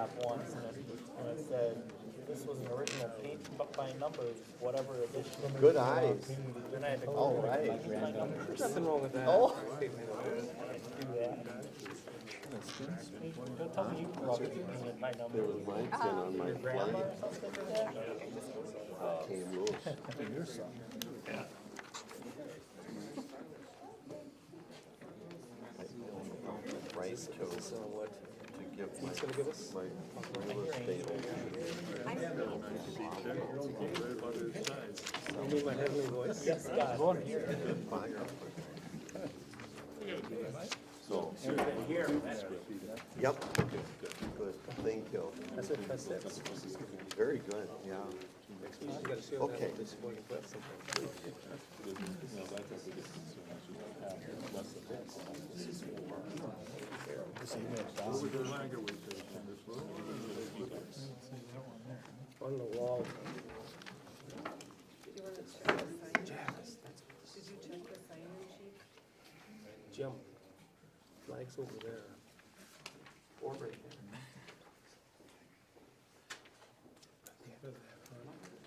laptop once, and it said, this was an original paint by numbers, whatever edition. Good eyes. Then I had to All go right. by numbers. Nothing wrong with that. Oh, Do that. Don't tell me you grew up painted by there numbers. was mine sitting on my Grandma flight. or something like that? Came loose. Right to give my real estate You need my heavenly voice? Yes, God. fire. So, Here. yep, good, thank you. That's it, that's it. Very good, yeah. You gotta see what Okay. happens before you put something. On the wall. Did you want to check the sign? Did you check the sign-in sheet? Jim, flag's over there. Or right there.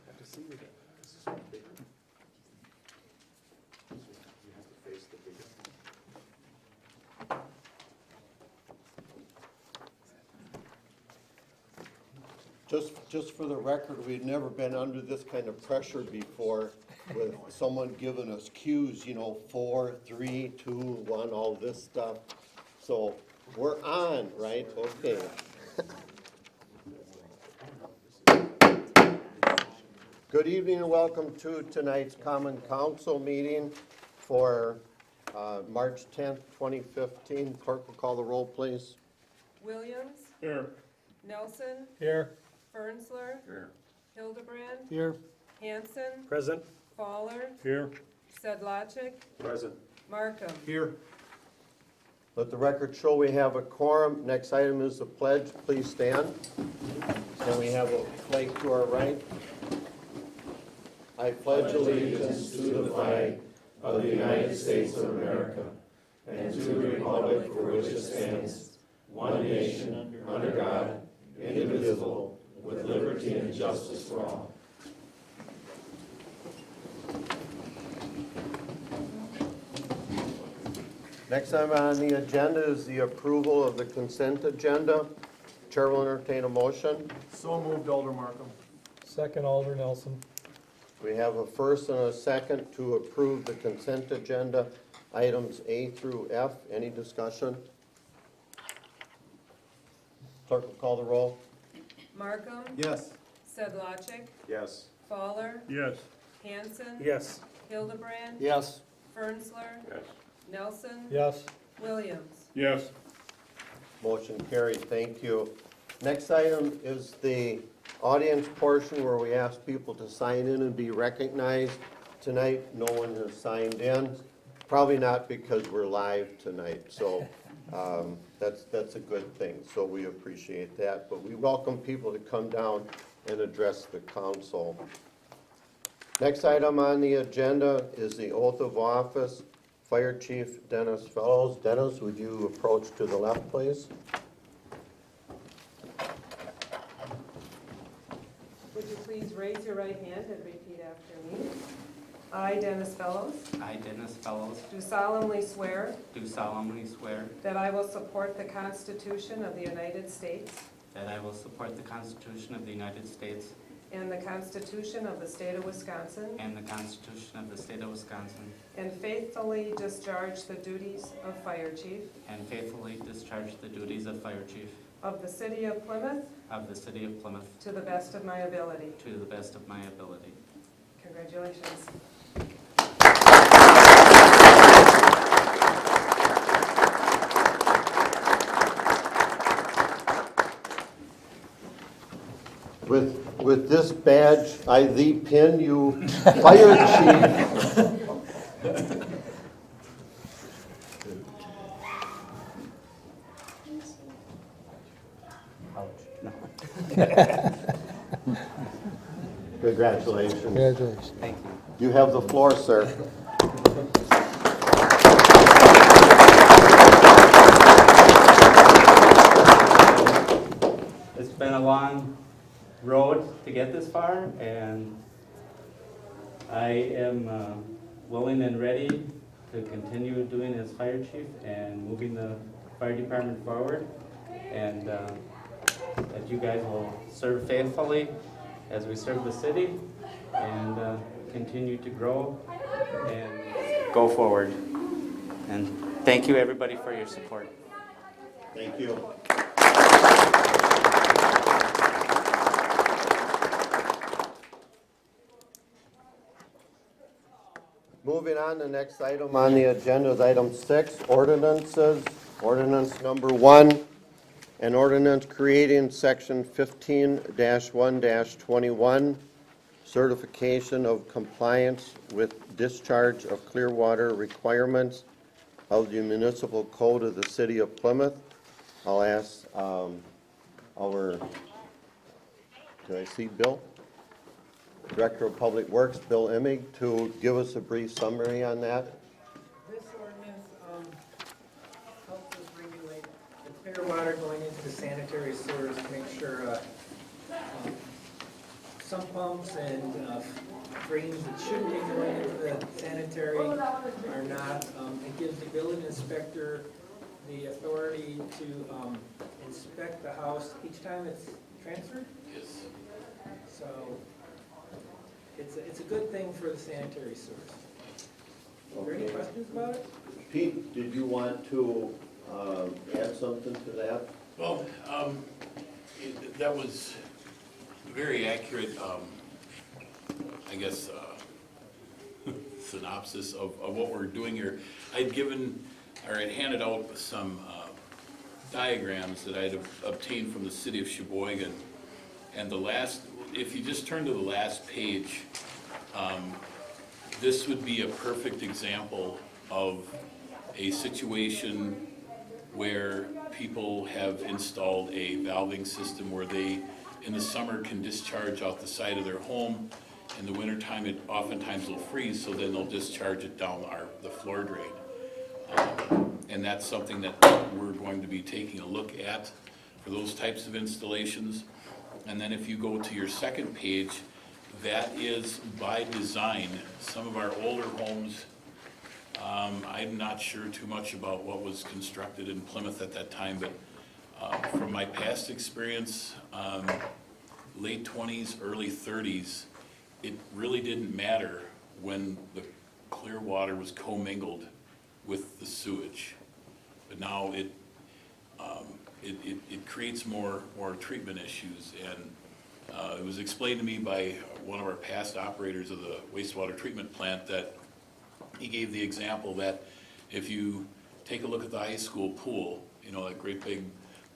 Have to see you then. This is one bigger. You have to face the bigger. Just for the record, we'd never been under this kind of pressure before with someone giving us cues, 4, 3, 2, 1, all this stuff. So we're on, right? Okay. Good evening and welcome to tonight's Common Council meeting for March 10th, 2015. Clerk will call the roll, please. Williams? Here. Nelson? Here. Fernsler? Here. Hildebrand? Here. Hanson? Present? Fowler? Here. Sedlacek? Present. Markham? Here. Let the record show we have a quorum. Next item is the pledge. Please stand. And we have a flag to our right. I pledge allegiance to the flag of the United States of America and to the republic for which it stands, one nation, under God, indivisible, with liberty and justice for all. Next item on the agenda is the approval of the consent agenda. Chair will entertain a motion. So moved, Alder Markham. Second, Alder Nelson. We have a first and a second to approve the consent agenda, items A through F. Any discussion? Clerk will call the roll. Markham? Yes. Sedlacek? Yes. Fowler? Yes. Hanson? Yes. Hildebrand? Yes. Fernsler? Yes. Nelson? Yes. Williams? Yes. Motion carried, thank you. Next item is the audience portion where we ask people to sign in and be recognized. Tonight, no one has signed in, probably not because we're live tonight, so that's a good thing, so we appreciate that. But we welcome people to come down and address the council. Next item on the agenda is the oath of office. Fire Chief Dennis Fellows. Dennis, would you approach to the left, please? Would you please raise your right hand and repeat after me? I, Dennis Fellows, I, Dennis Fellows, do solemnly swear do solemnly swear that I will support the Constitution of the United States that I will support the Constitution of the United States and the Constitution of the State of Wisconsin, and the Constitution of the State of Wisconsin, and faithfully discharge the duties of Fire Chief and faithfully discharge the duties of Fire Chief of the City of Plymouth of the City of Plymouth to the best of my ability. to the best of my ability. Congratulations. With this badge, I thee pin you Fire Chief. Congratulations. Congratulations. Thank you. You have the floor, sir. It's been a long road to get this far, and I am willing and ready to continue doing as fire chief and moving the fire department forward. And that you guys will serve faithfully as we serve the city and continue to grow and go forward. And thank you, everybody, for your support. Thank you. Moving on, the next item on the agenda is item 6, ordinances. Ordinance number 1, an ordinance creating section 15-1-21, certification of compliance with discharge of clear water requirements of the municipal code of the city of Plymouth. I'll ask do I see Bill? Director of Public Works, Bill Emig, to give us a brief summary on that. This ordinance helps us regulate the clear water going into the sanitary sewers to make sure sump pumps and drains that shouldn't be going into the sanitary are not. It gives the building inspector the authority to inspect the house each time it's transferred. Yes. So it's a good thing for the sanitary sewers. Are there any Okay. questions about it? Pete, did you want to add something to that? Well, that was very accurate, I guess, synopsis of what we're doing here. I'd handed out some diagrams that I'd obtained from the city of Sheboygan. And if you just turn to the last page, this would be a perfect example of a situation where people have installed a valving system where they, in the summer, can discharge out the side of their home. In the wintertime, it oftentimes will freeze, so then they'll discharge it down the floor drain. And that's something that we're going to be taking a look at for those types of installations. And then if you go to your second page, that is by design. Some of our older homes, I'm not sure too much about what was constructed in Plymouth at that time, but from my past experience, late 20s, early 30s, it really didn't matter when the clear water was commingled with the sewage. But now it creates more treatment issues. And it was explained to me by one of our past operators of the wastewater treatment plant that he gave the example that if you take a look at the high school pool, you know, that great big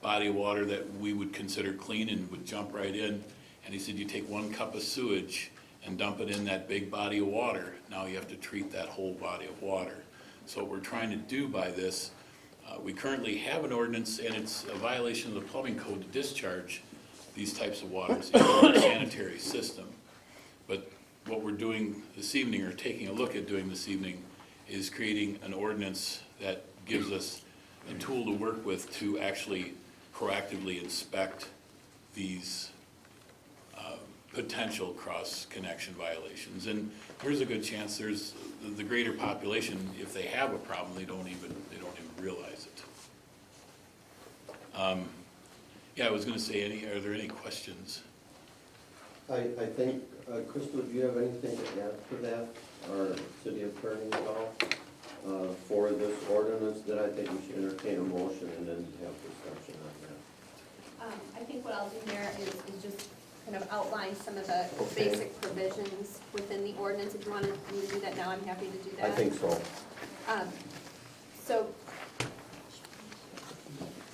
body of water that we would consider clean and would jump right in, and he said you take 1 cup of sewage and dump it in that big body of water, now you have to treat that whole body of water. So what we're trying to do by this, we currently have an ordinance, and it's a violation of the plumbing code to discharge these types of waters into our sanitary system. But what we're doing this evening, or taking a look at doing this evening, is creating an ordinance that gives us a tool to work with to actually proactively inspect these potential cross-connection violations. And there's a good chance there's the greater population, if they have a problem, they don't even realize it. Yeah, I was going to say, are there any questions? I think, Crystal, do you have anything to add to that, or city attorney at all, for this ordinance? Then I think we should entertain a motion and then have discussion on that. I think what I'll do there is just kind of outline some of the Okay. basic provisions within the ordinance. If you want me to do that now, I'm happy to do that. I think so. So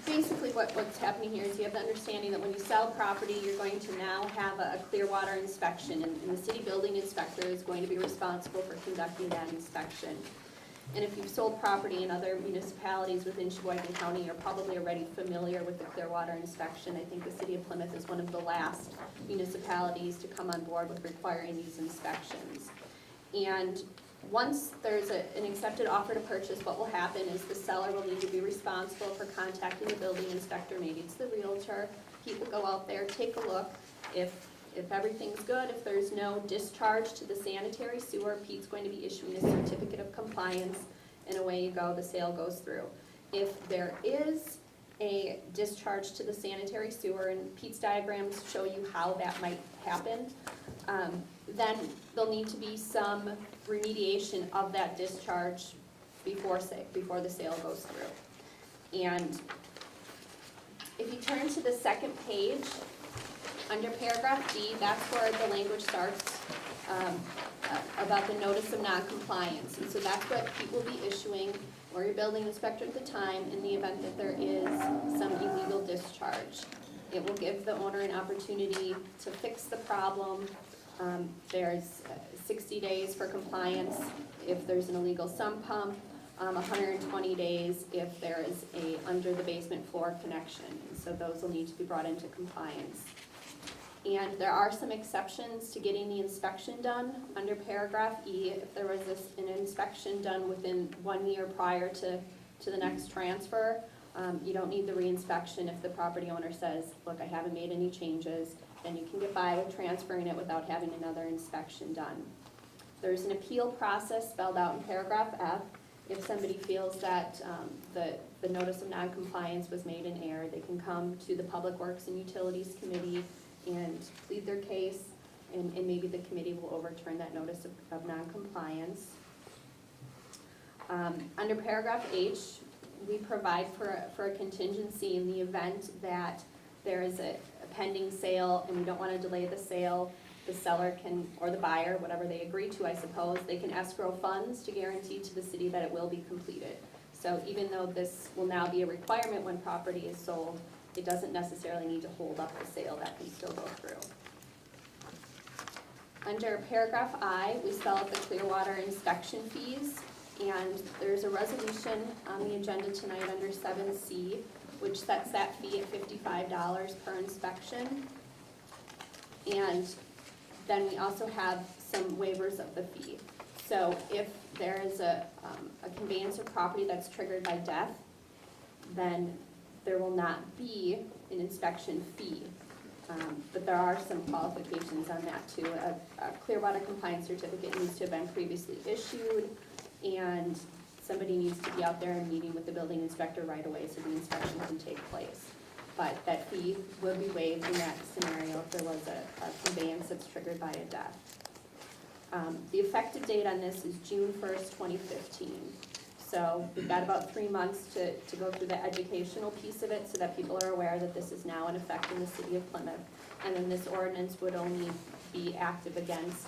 basically what's happening here is you have the understanding that when you sell property, you're going to now have a clear water inspection, and the city building inspector is going to be responsible for conducting that inspection. And if you've sold property in other municipalities within Sheboygan County, you're probably already familiar with the clear water inspection. I think the city of Plymouth is one of the last municipalities to come on board with requiring these inspections. And Once there's an accepted offer to purchase, what will happen is the seller will need to be responsible for contacting the building inspector, maybe it's the realtor. Pete will go out there, take a look. If everything's good, if there's no discharge to the sanitary sewer, Pete's going to be issuing a certificate of compliance, and away you go, the sale goes through. If there is a discharge to the sanitary sewer, and Pete's diagrams show you how that might happen, then there'll need to be some remediation of that discharge before the sale goes through. And if you turn to the second page, under paragraph D, that's where the language starts about the notice of noncompliance. And so that's what Pete will be issuing, or your building inspector at the time, in the event that there is some illegal discharge. It will give the owner an opportunity to fix the problem. There's 60 days for compliance if there's an illegal sump pump, 120 days if there is a under the basement floor connection. And so those will need to be brought into compliance. And there are some exceptions to getting the inspection done. Under paragraph E, if there was an inspection done within 1 year prior to the next transfer, you don't need the reinspection if the property owner says, look, I haven't made any changes, then you can get by with transferring it without having another inspection done. There's an appeal process spelled out in paragraph F. If somebody feels that the notice of noncompliance was made in error, they can come to the Public Works and Utilities Committee and plead their case, and maybe the committee will overturn that notice of noncompliance. Under paragraph H, we provide for a contingency in the event that there is a pending sale and we don't want to delay the sale. The seller can, or the buyer, whatever they agree to, I suppose, they can escrow funds to guarantee to the city that it will be completed. So even though this will now be a requirement when property is sold, it doesn't necessarily need to hold up the sale, that can still go through. Under paragraph I, we spell out the Clearwater inspection fees, and there's a resolution on the agenda tonight under 7C, which sets that fee at $55 per inspection. And then we also have some waivers of the fee. So if there is a conveyance of property that's triggered by death, then there will not be an inspection fee. But there are some qualifications on that too. A Clearwater compliance certificate needs to have been previously issued, and somebody needs to be out there and meeting with the building inspector right away so the inspection can take place. But that fee will be waived in that scenario if there was a conveyance that's triggered by a death. The effective date on this is June 1st, 2015. So we've got about 3 months to go through the educational piece of it so that people are aware that this is now in effect in the city of Plymouth. And then this ordinance would only be active against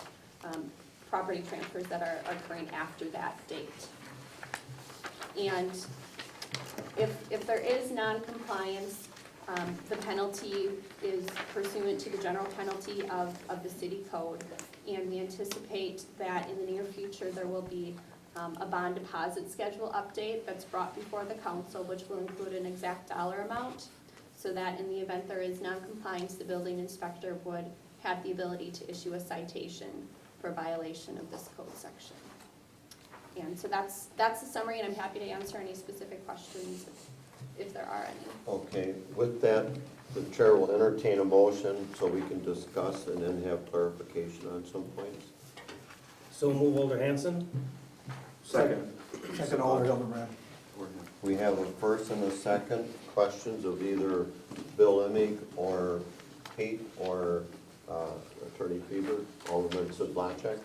property transfers that are occurring after that date. And if there is non-compliance, the penalty is pursuant to the general penalty of the city code. And we anticipate that in the near future there will be a bond deposit schedule update that's brought before the council, which will include an exact dollar amount, so that in the event there is non-compliance, the building inspector would have the ability to issue a citation for violation of this code section. And so that's the summary, and I'm happy to answer any specific questions if there are any. Okay, with that, the chair will entertain a motion so we can discuss and then have clarification on some points. So move, Alder Hanson. Second. Second, Alder Hildebrand. We have a first and a second. Questions of either Bill Emig or Pete or Attorney Fever, Alderman Sidlacek.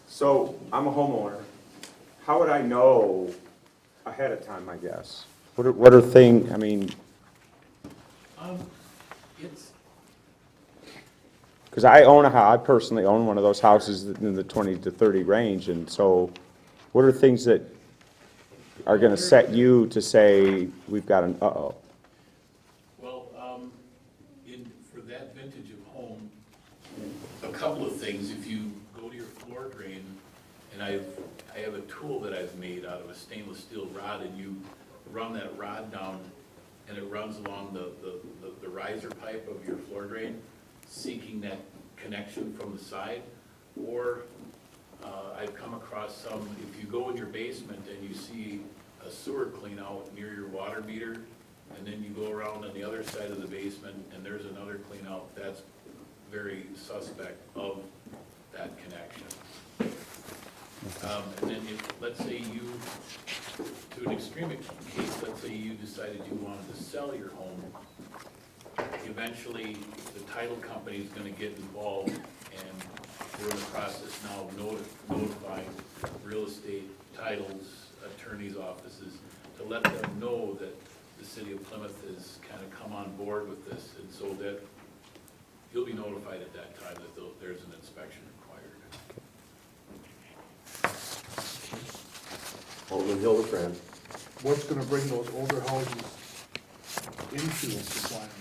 So, I'm a homeowner. How would I know ahead of time, I guess? What are things, I mean, It's, because I personally own one of those houses in the 20 to 30 range, and so what are things that are going to set you to say, we've got an uh-oh? well, for that vintage of home, a couple of things. If you go to your floor drain, and I have a tool that I've made out of a stainless steel rod, and you run that rod down, and it runs along the riser pipe of your floor drain, seeking that connection from the side. Or I've come across some, if you go in your basement and you see a sewer clean out near your water meter, and then you go around on the other side of the basement and there's another clean out, that's very suspect of that connection. And then if, let's say you, to an extreme case, let's say you decided you wanted to sell your home, eventually the title company is gonna get involved, and we're in the process now of notifying real estate titles, attorneys' offices, to let them know that the city of Plymouth has kind of come on board with this, and so that you'll be notified at that time that there's an inspection required. Alderman Hildebrand. What's gonna bring those older houses into compliance?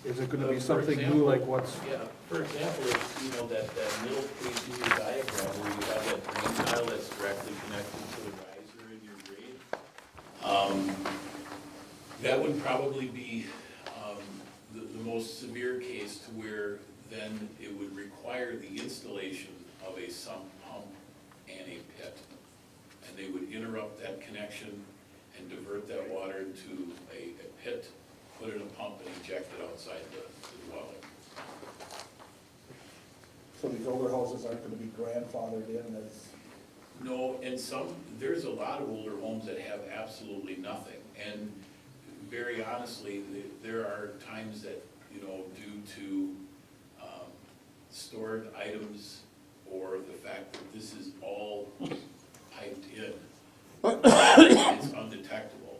Is it gonna be For something example, new like what's, Yeah, for example, it's, you know, that middle page in your diagram where you have that drain tile that's directly connected to the riser in your grade. That would probably be, the most severe case to where then it would require the installation of a sump pump and a pit. And they would interrupt that connection and divert that water into a pit, put it in a pump and inject it outside the dwelling. so these older houses aren't gonna be grandfathered in as? No, and there's a lot of older homes that have absolutely nothing. And very honestly, there are times that, you know, due to stored items or the fact that this is all piped in, it's undetectable,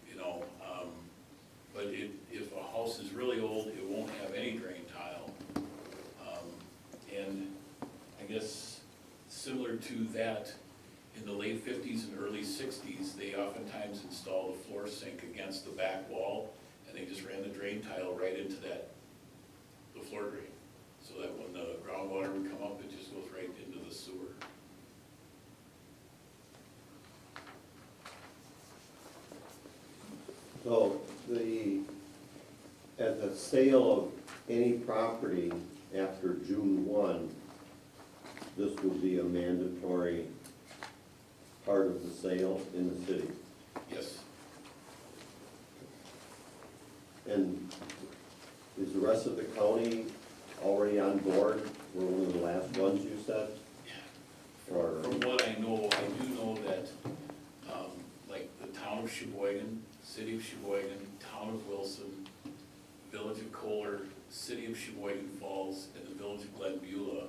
you know. But if a house is really old, it won't have any drain tile. And I guess similar to that, in the late 50s and early 60s, they oftentimes installed a floor sink against the back wall, and they just ran the drain tile right into the floor drain. So that when the groundwater would come up, it just goes right into the sewer. So at the sale of any property after June 1, this will be a mandatory part of the sale in the city. Yes. And is the rest of the county already on board? We're one of the last ones, you said? Or, From what I know, I do know that, like the town of Sheboygan, city of Sheboygan, town of Wilson, village of Kohler, city of Sheboygan Falls, and the village of Glen Beulah,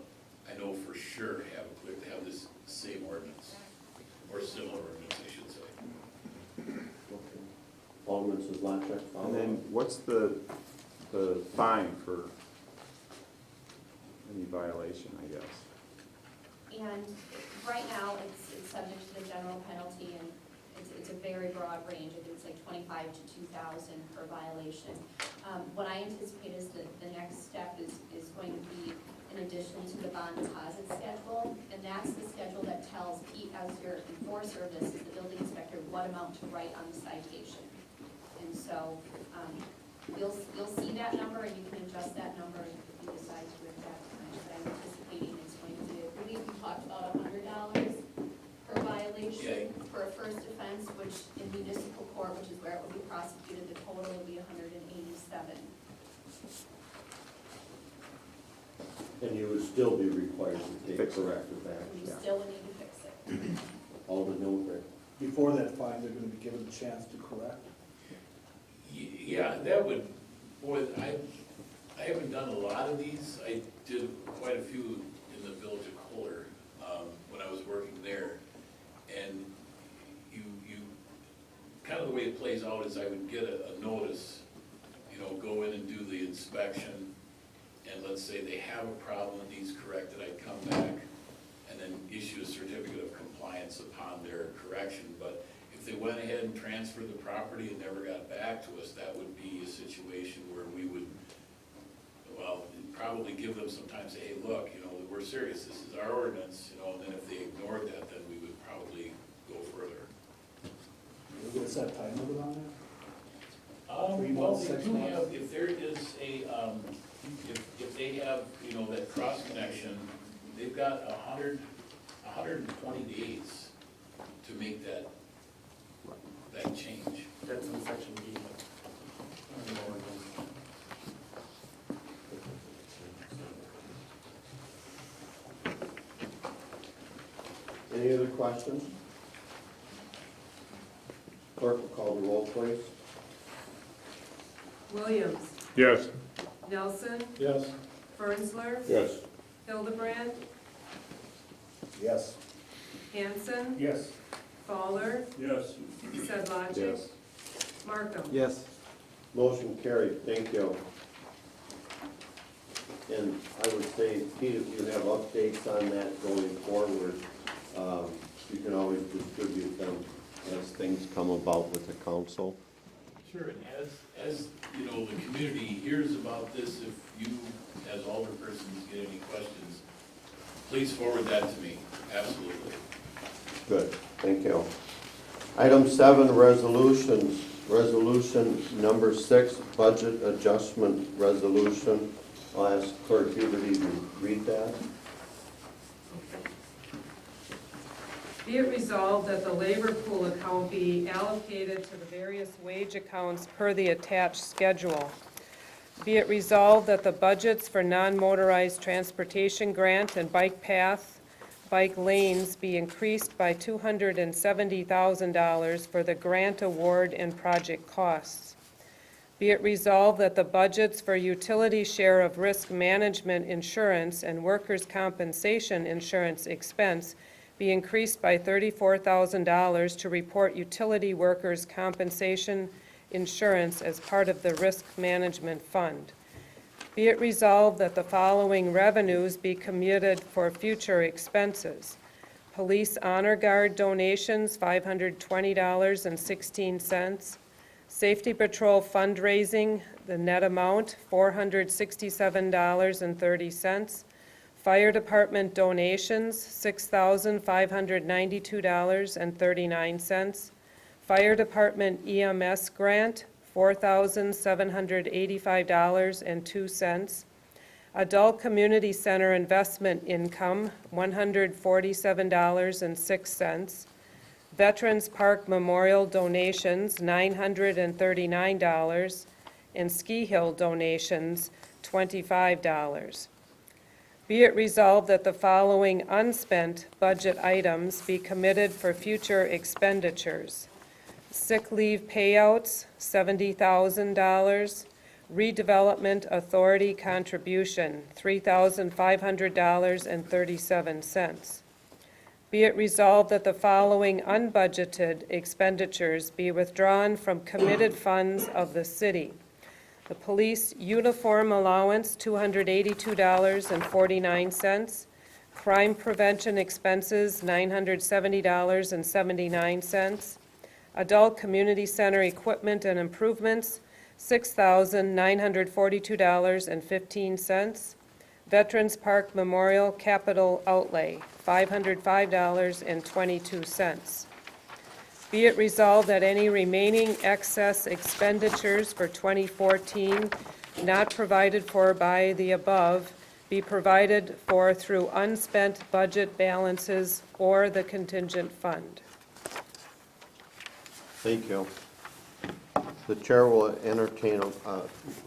I know for sure have this same ordinance, or similar ordinance, I should say. Alderman Sislatchek, follow And then up? what's the fine for any violation, I guess? And right now, it's subject to the general penalty, and it's a very broad range. I think it's like 25 to 2,000 per violation. What I anticipate is that the next step is going to be in addition to the bond deposit schedule, and that's the schedule that tells Pete, as your enforcer, this is the building inspector, what amount to write on the citation. And so, you'll see that number, and you can adjust that number if you decide to at that time. But I'm anticipating it's going to be, I believe we talked about $100 per violation for a first offense, which in municipal court, which is where it will be prosecuted, the total will be $187. And you would still be required to take Fix it. corrective You action. still would need to fix it. Alderman Hildebrand. Before that fine, they're gonna be given a chance to correct? Yeah, that would, boy, I haven't done a lot of these. I did quite a few in the village of Kohler, when I was working there. And you, kind of the way it plays out is I would get a notice, you know, go in and do the inspection, and let's say they have a problem that needs corrected, I'd come back and then issue a certificate of compliance upon their correction. But if they went ahead and transferred the property and never got back to us, that would be a situation where we would, well, probably give them some time, say, hey, look, you know, we're serious, this is our ordinance, you know, and then if they ignored that, then we would probably go further. We're gonna set a time limit on that? 3 Well, months, they 6 do months? have, if there is a, if they have, you know, that cross connection they've got 120 days to make that change. That's in section B. Any other questions? Clerk will call the roll, please. Williams, Yes. Nelson, Yes. Fernsler, Yes. Hildebrand, Yes. Hanson, Yes. Fowler, Yes. Sedlacek, Markham. Yes. Motion carried, thank you. And I would say, Pete, if you have updates on that going forward, you can always distribute them as things come about with the council. Sure, and as, you know, the community hears about this, if you, as alderpersons, get any questions, please forward that to me, absolutely. Good, thank you. Item 7, resolutions. Resolution number 6, budget adjustment resolution. I'll ask Clerk Huberty to read that. Be it resolved that the labor pool account be allocated to the various wage accounts per the attached schedule. Be it resolved that the budgets for non-motorized transportation grant and bike path, bike lanes be increased by $270,000 for the grant award and project costs. Be it resolved that the budgets for utility share of risk management insurance and workers' compensation insurance expense be increased by $34,000 to report utility workers' compensation insurance as part of the risk management fund. Be it resolved that the following revenues be committed for future expenses. Police Honor Guard donations, $520.16. Safety Patrol fundraising, the net amount, $467.30. Fire Department donations, $6,592.39. Fire Department EMS grant, $4,785.02. Adult Community Center investment income, $147.06. Veterans Park Memorial donations, $939, and Ski Hill donations, $25. Be it resolved that the following unspent budget items be committed for future expenditures. Sick leave payouts, $70,000. Redevelopment Authority contribution, $3,500.37. Be it resolved that the following unbudgeted expenditures be withdrawn from committed funds of the city. The police uniform allowance, $282.49. Crime prevention expenses, $970.79. Adult Community Center equipment and improvements, $6,942.15. Veterans Park Memorial capital outlay, $505.22. Be it resolved that any remaining excess expenditures for 2014 not provided for by the above be provided for through unspent budget balances or the contingent fund. Thank you. The chair will entertain,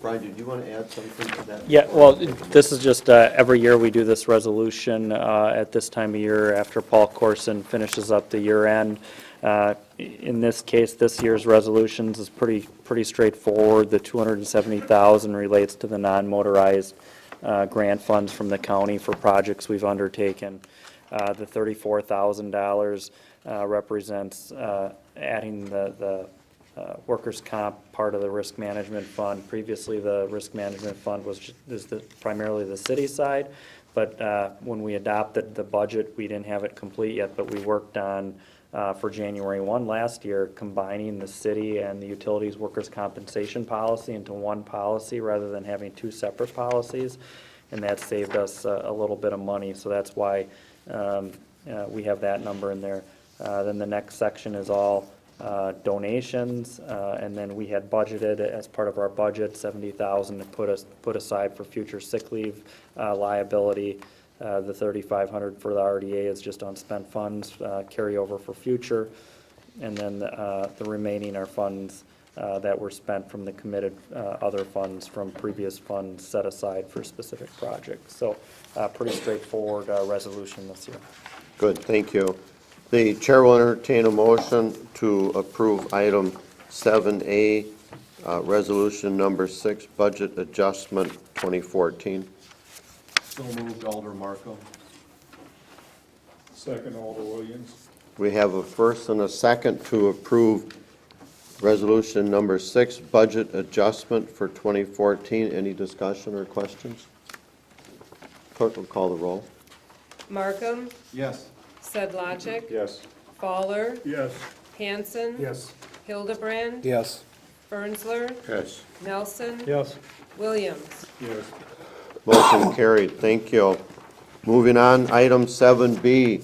Brian, did you want to add something to that? Yeah, well, this is just, every year we do this resolution at this time of year after Paul Corson finishes up the year end. In this case, this year's resolutions is pretty straightforward. The $270,000 relates to the non-motorized grant funds from the county for projects we've undertaken. The $34,000 represents adding the workers' comp part of the risk management fund. Previously, the risk management fund was primarily the city side, but when we adopted the budget, we didn't have it complete yet, but we worked on, for January 1 last year, combining the city and the utilities workers' compensation policy into one policy rather than having two separate policies, and that saved us a little bit of money, so that's why we have that number in there. Then the next section is all donations, and then we had budgeted as part of our budget $70,000 to put aside for future sick leave liability. The 3,500 for the RDA is just unspent funds, carryover for future. And then the remaining are funds that were spent from the committed other funds from previous funds set aside for specific projects. So pretty straightforward resolution this year. Good, thank you. The chair will entertain a motion to approve item 7A, resolution number 6, budget adjustment 2014. So moved, Alder Marco. Second, Alder Williams. We have a first and a second to approve resolution number 6, budget adjustment for 2014. Any discussion or questions? Clerk will call the roll. Markham, Yes. Sedlacek, Yes. Fowler, Yes. Hanson, Yes. Hildebrand, Yes. Fernsler, Yes. Nelson, Yes. Williams. Yes. Motion carried, thank you. Moving on, item 7B,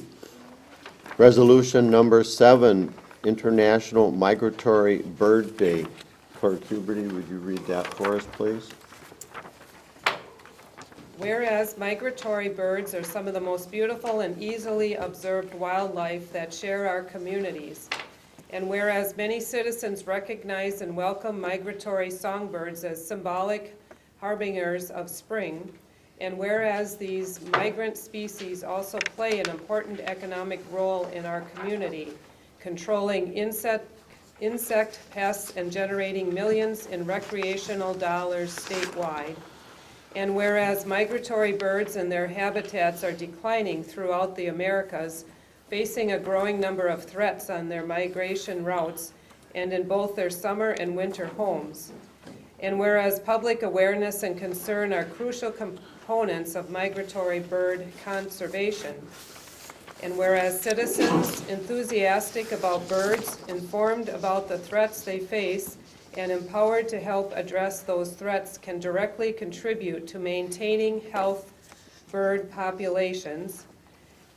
resolution number 7, International Migratory Bird Day. Clerk Huberty, would you read that for us, please? Whereas migratory birds are some of the most beautiful and easily observed wildlife that share our communities, and whereas many citizens recognize and welcome migratory songbirds as symbolic harbingers of spring, and whereas these migrant species also play an important economic role in our community, controlling insect pests and generating millions in recreational dollars statewide, and whereas migratory birds and their habitats are declining throughout the Americas, facing a growing number of threats on their migration routes and in both their summer and winter homes, and whereas public awareness and concern are crucial components of migratory bird conservation, and whereas citizens enthusiastic about birds, informed about the threats they face, and empowered to help address those threats can directly contribute to maintaining healthy bird populations.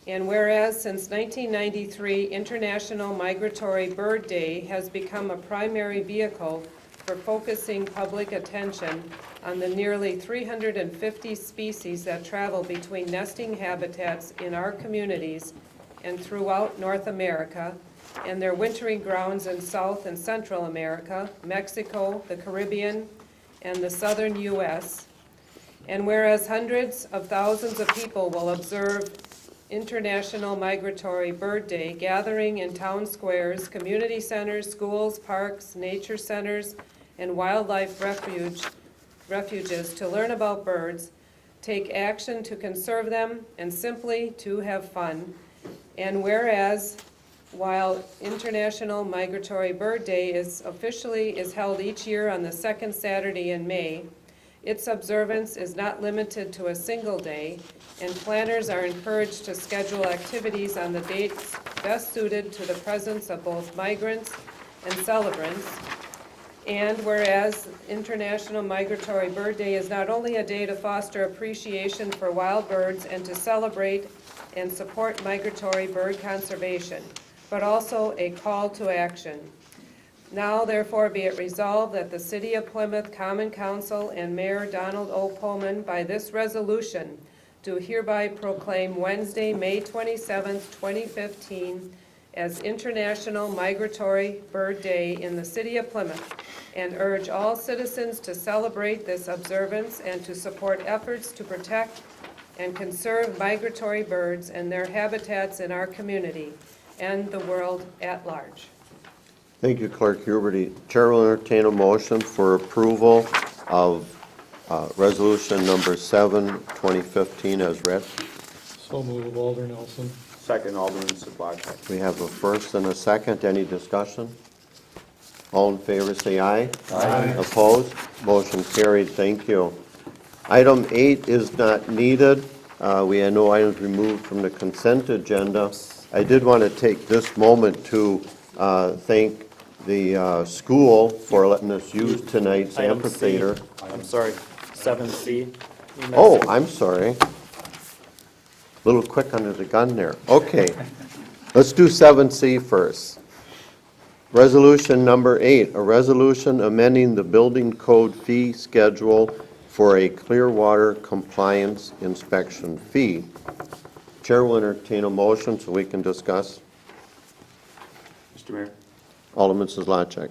And whereas since 1993, International Migratory Bird Day has become a primary vehicle for focusing public attention on the nearly 350 species that travel between nesting habitats in our communities and throughout North America, and their wintering grounds in South and Central America, Mexico, the Caribbean, and the southern U.S. And whereas hundreds of thousands of people will observe International Migratory Bird Day, gathering in town squares, community centers, schools, parks, nature centers, and wildlife refuges to learn about birds, take action to conserve them, and simply to have fun. And whereas while International Migratory Bird Day is held each year on the second Saturday in May, its observance is not limited to a single day, and planners are encouraged to schedule activities on the dates best suited to the presence of both migrants and celebrants. And whereas International Migratory Bird Day is not only a day to foster appreciation for wild birds and to celebrate and support migratory bird conservation, but also a call to action. Now therefore be it resolved that the City of Plymouth Common Council and Mayor Donald O. Pullman by this resolution do hereby proclaim Wednesday, May 27th, 2015 as International Migratory Bird Day in the City of Plymouth, and urge all citizens to celebrate this observance and to support efforts to protect and conserve migratory birds and their habitats in our community and the world at large. Thank you, Clerk Huberty. Chair will entertain a motion for approval of resolution number 7, 2015 as read. So moved, Alder Nelson. Second, Alderman Sedlacek. We have a first and a second. Any discussion? All in favor, say aye. Aye. Opposed? Motion carried. Thank you. Item 8 is not needed. We had no items removed from the consent agenda. I did want to take this moment to thank the school for letting us use tonight's Item C. amphitheater. I'm sorry, 7C. You missed Oh, it. I'm sorry. Little quick under the gun there. Okay. Let's do 7C first. Resolution number 8, a resolution amending the building code fee schedule for a Clearwater compliance inspection fee. Chair will entertain a motion so we can discuss. Mr. Mayor? Alderman Zlotchek.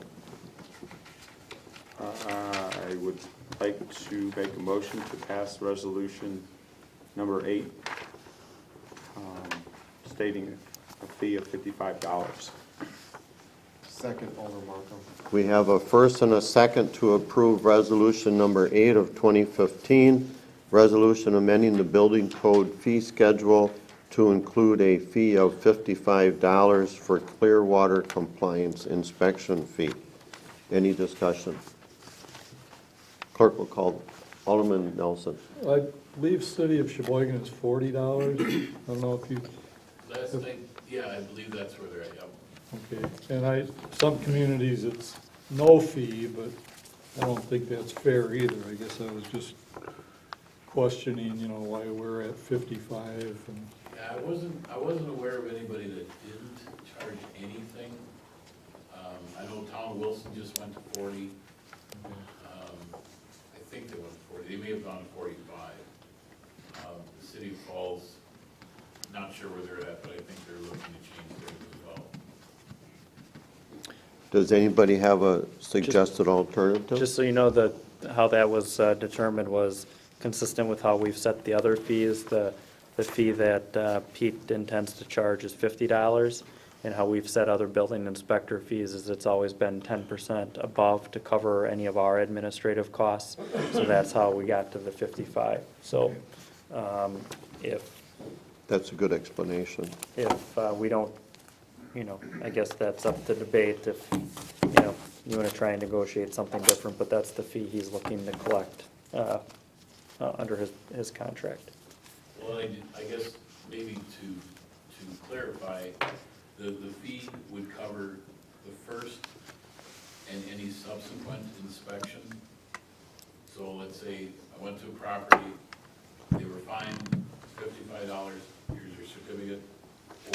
I would like to make a motion to pass resolution number 8, stating a fee of $55. Second, Alderman Markham. We have a first and a second to approve resolution number 8 of 2015, resolution amending the building code fee schedule to include a fee of $55 for Clearwater compliance inspection fee. Any discussion? Clerk will call. Alderman Nelson. I believe city of Sheboygan is $40. I don't know if you, Last night, yeah, I believe that's where they're at, yep. okay. And some communities it's no fee, but I don't think that's fair either. I guess I was just questioning, why we're at 55 and. Yeah, I wasn't aware of anybody that didn't charge anything. I know Town of Wilson just went to 40. I think they went to 40, they may have gone to 45. The City of Falls, not sure where they're at, but I think they're looking to change theirs as well. Does anybody have a suggested alternative? Just so you know, how that was determined was consistent with how we've set the other fees. The fee that Pete intends to charge is $50, and how we've set other building inspector fees is it's always been 10% above to cover any of our administrative costs. So that's how we got to the 55. So if That's a good explanation. we don't, I guess that's up to debate if, you want to try and negotiate something different, but that's the fee he's looking to collect under his contract. Well, I guess maybe to clarify, the fee would cover the first and any subsequent inspection. So let's say I went to a property, they were fined $55, here's your certificate.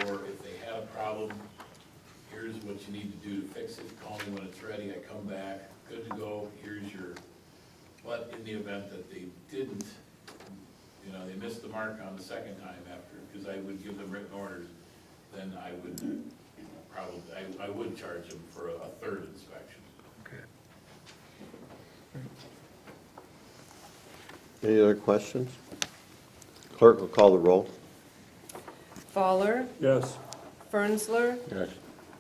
Or if they had a problem, here's what you need to do to fix it, call me when it's ready, I come back, good to go, here's your, but in the event that they didn't, they missed the mark on the second time after, because I would give them written orders, then I would probably, I would charge them for a third inspection. Any other questions? Clerk will call the roll. Fowler, Yes. Fernsler, Yes.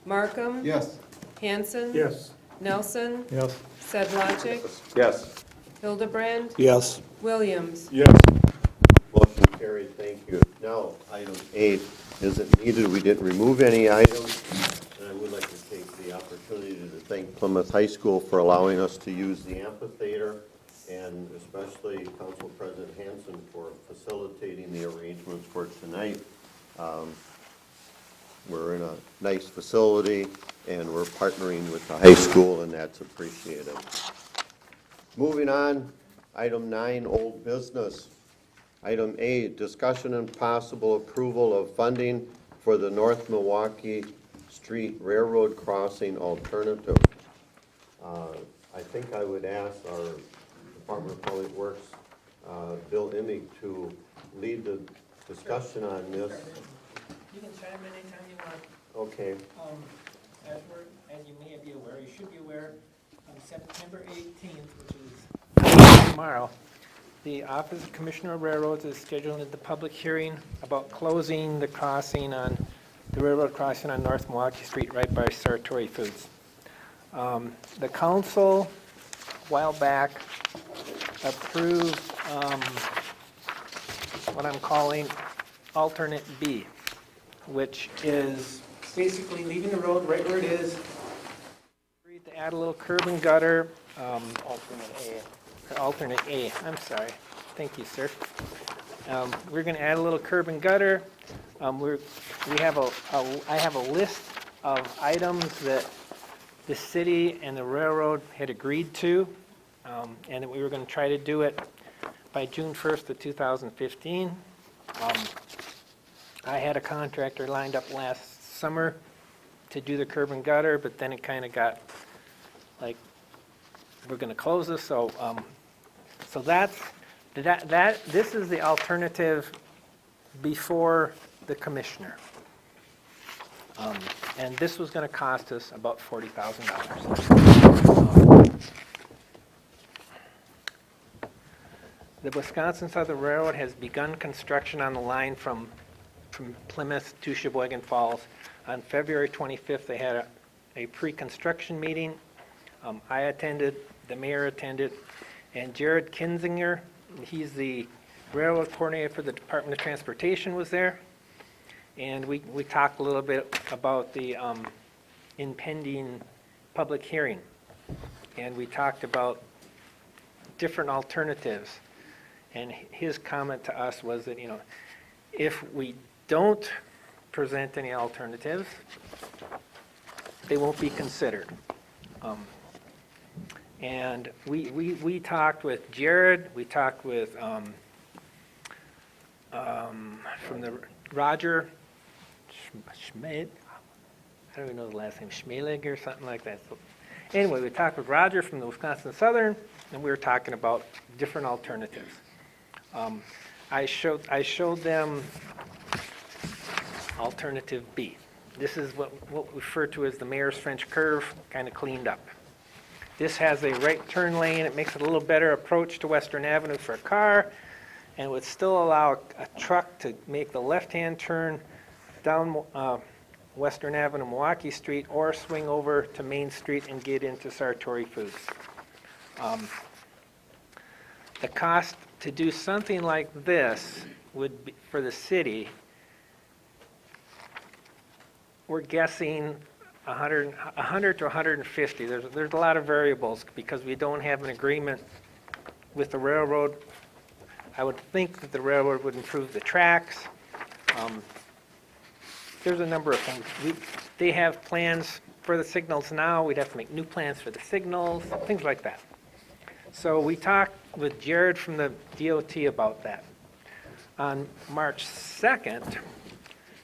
Markham. Yes. Hanson. Yes. Nelson, Yes. Sedlacek, Yes. Hildebrand, Yes. Williams. Yes. Motion carried, thank you. Now, item 8, is it needed? We didn't remove any items. And I would like to take the opportunity to thank Plymouth High School for allowing us to use the amphitheater, and especially Council President Hanson for facilitating the arrangements for tonight. We're in a nice facility, and we're partnering with the high school, and that's appreciated. Moving on, item 9, old business. Item A, discussion and possible approval of funding for the North Milwaukee Street Railroad Crossing alternative. I think I would ask our Department of Public Works, Bill Imig, to lead the discussion on this. You can chime in anytime you want. Okay. As you may be aware, you should be aware, on September 18th, which is tomorrow, the Office of Commissioner of Railroads is scheduling the public hearing about closing the crossing on, the railroad crossing on North Milwaukee Street right by Sartori Foods. The council, a while back, approved what I'm calling alternate B, which is basically leaving the road right where it is, agreed to add a little curb and gutter. Alternate A, I'm sorry. Thank you, sir. We're going to add a little curb and gutter. I have a list of items that the city and the railroad had agreed to, and that we were going to try to do it by June 1st of 2015. I had a contractor lined up last summer to do the curb and gutter, but then it kind of got like, we're going to close this, so So this is the alternative before the commissioner. And this was gonna cost us about $40,000. The Wisconsin Southern Railroad has begun construction on the line from Plymouth to Sheboygan Falls. On February 25th, they had a pre-construction meeting. I attended, the mayor attended, and Jared Kinzinger, he's the railroad coordinator for the Department of Transportation, was there. And we talked a little bit about the impending public hearing. And we talked about different alternatives. And his comment to us was that, if we don't present any alternatives, they won't be considered. And we talked with Jared, we talked with, from the Roger Schmidt, I don't even know the last name, Schmelig or something like that. So anyway, we talked with Roger from the Wisconsin Southern, and we were talking about different alternatives. I showed them alternative B. This is what we refer to as the Mayor's French curve, kind of cleaned up. This has a right turn lane. It makes it a little better approach to Western Avenue for a car, and would still allow a truck to make the left-hand turn down Western Avenue, Milwaukee Street, or swing over to Main Street and get into Sartori Foods. The cost to do something like this would be, for the city, we're guessing 100 to 150. There's a lot of variables because we don't have an agreement with the railroad. I would think that the railroad would improve the tracks. There's a number of things. They have plans for the signals now. We'd have to make new plans for the signals, things like that. So we talked with Jared from the DOT about that. On March 2nd,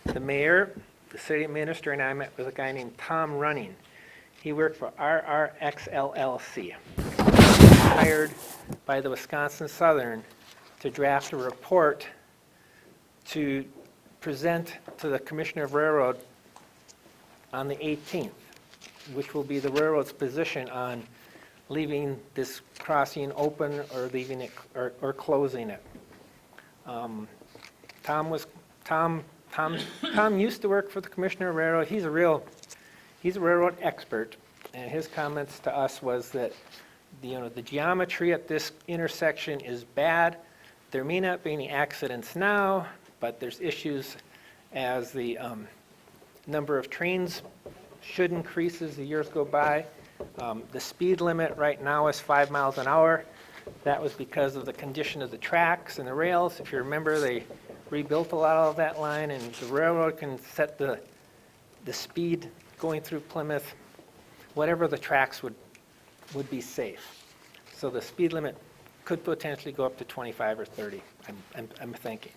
the mayor, the city minister, and I met with a guy named Tom Running. He worked for RRX LLC, hired by the Wisconsin Southern to draft a report to present to the Commissioner of Railroad on the 18th, which will be the railroad's position on leaving this crossing open or leaving it or closing it. Tom used to work for the Commissioner of Railroad. He's a railroad expert, and his comments to us was that the geometry at this intersection is bad. There may not be any accidents now, but there's issues as the number of trains should increase as the years go by. The speed limit right now is 5 miles an hour. That was because of the condition of the tracks and the rails. If you remember, they rebuilt a lot of that line, and the railroad can set the speed going through Plymouth, whatever the tracks would be safe. So the speed limit could potentially go up to 25 or 30, I'm thinking.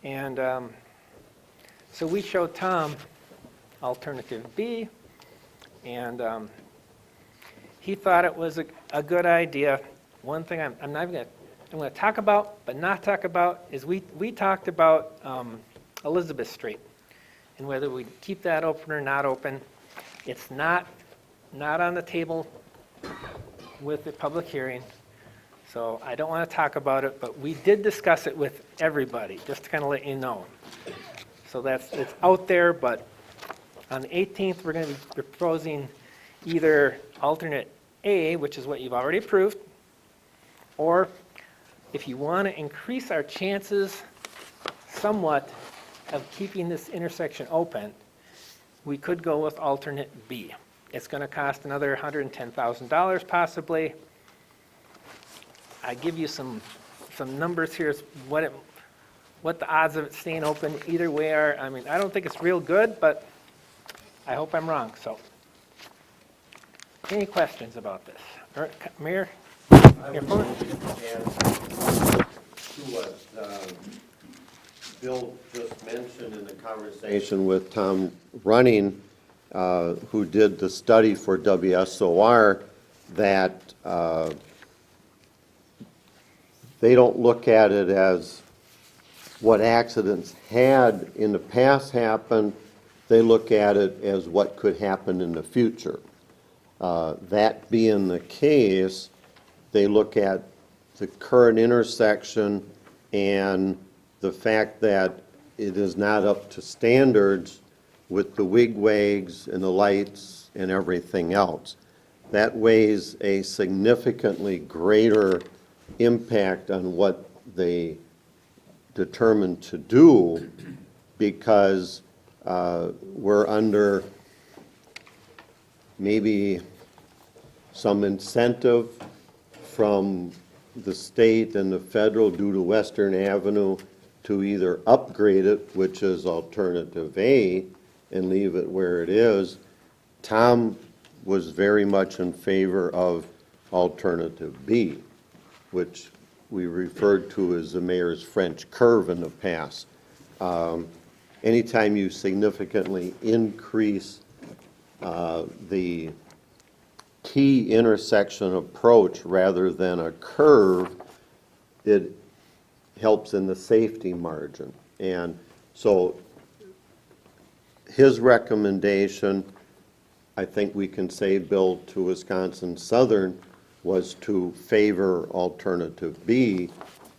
And so we showed Tom alternative B, and he thought it was a good idea. One thing I'm going to talk about, but not talk about, is we talked about Elizabeth Street and whether we keep that open or not open. It's not on the table with the public hearing, so I don't want to talk about it, but we did discuss it with everybody, just to kind of let you know. So it's out there, but on the 18th, we're going to be proposing either alternate A, which is what you've already approved, or if you want to increase our chances somewhat of keeping this intersection open, we could go with alternate B. It's going to cost another $110,000 possibly. I give you some numbers here, what the odds of it staying open either way are. I mean, I don't think it's real good, but I hope I'm wrong. So, any questions about this? Mayor? I would add to what Bill just mentioned in the conversation with Tom Running, who did the study for WSOR, that they don't look at it as what accidents had in the past happened. They look at it as what could happen in the future. That being the case, they look at the current intersection and the fact that it is not up to standards with the wigwags and the lights and everything else. That weighs a significantly greater impact on what they determined to do, because we're under maybe some incentive from the state and the federal due to Western Avenue to either upgrade it, which is alternative A, and leave it where it is. Tom was very much in favor of alternative B, which we referred to as the mayor's French curve in the past. Anytime you significantly increase the T intersection approach rather than a curve, it helps in the safety margin. And so his recommendation, I think we can say, Bill, to Wisconsin Southern, was to favor alternative B,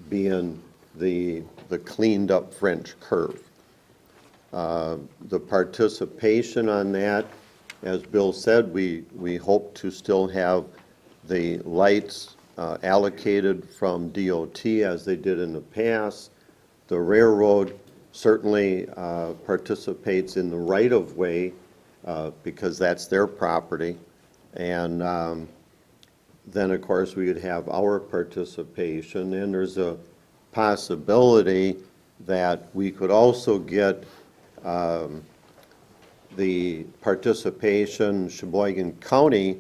being the cleaned up French curve. The participation on that, as Bill said, we hope to still have the lights allocated from DOT as they did in the past. The railroad certainly participates in the right-of-way because that's their property. And then, of course, we would have our participation, and there's a possibility that we could also get the participation. Sheboygan County,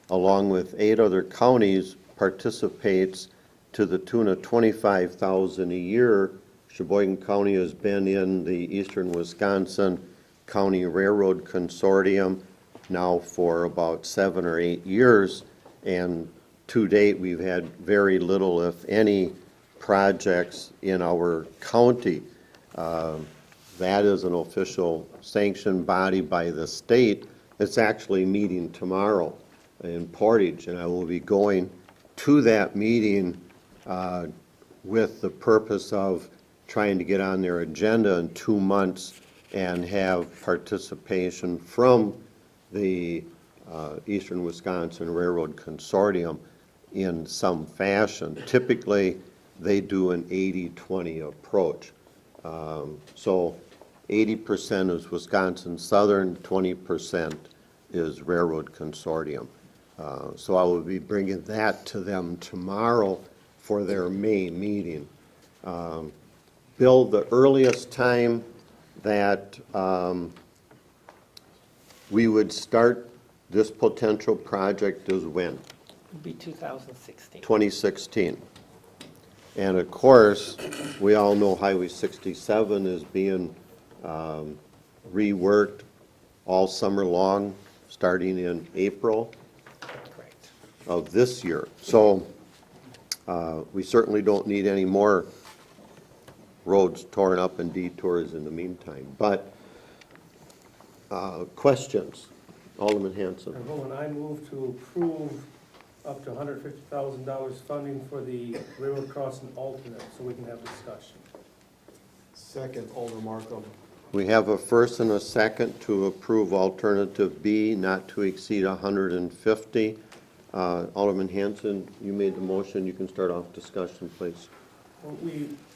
along with 8 other counties, participates to the tune of $25,000 a year. Sheboygan County has been in the Eastern Wisconsin County Railroad Consortium now for about 7 or 8 years, and to date we've had very little, if any, projects in our county. That is an official sanctioned body by the state. It's actually meeting tomorrow in Portage, and I will be going to that meeting with the purpose of trying to get on their agenda in 2 months and have participation from the Eastern Wisconsin Railroad Consortium in some fashion. Typically, they do an 80-20 approach. So 80% is Wisconsin Southern, 20% is Railroad Consortium. So I will be bringing that to them tomorrow for their May meeting. Bill, the earliest time that we would start this potential project is when? It'd be 2016. 2016. And of course, we all know Highway 67 is being reworked all summer long, starting in April Correct. of this year. So we certainly don't need any more roads torn up and detours in the meantime. But questions? Alderman Hanson. And I move to approve up to $150,000 funding for the railroad crossing alternate, so we can have discussion. Second, Alder Markham. We have a first and a second to approve alternative B, not to exceed 150. Alderman Hanson, you made the motion. You can start off discussion, please. Well,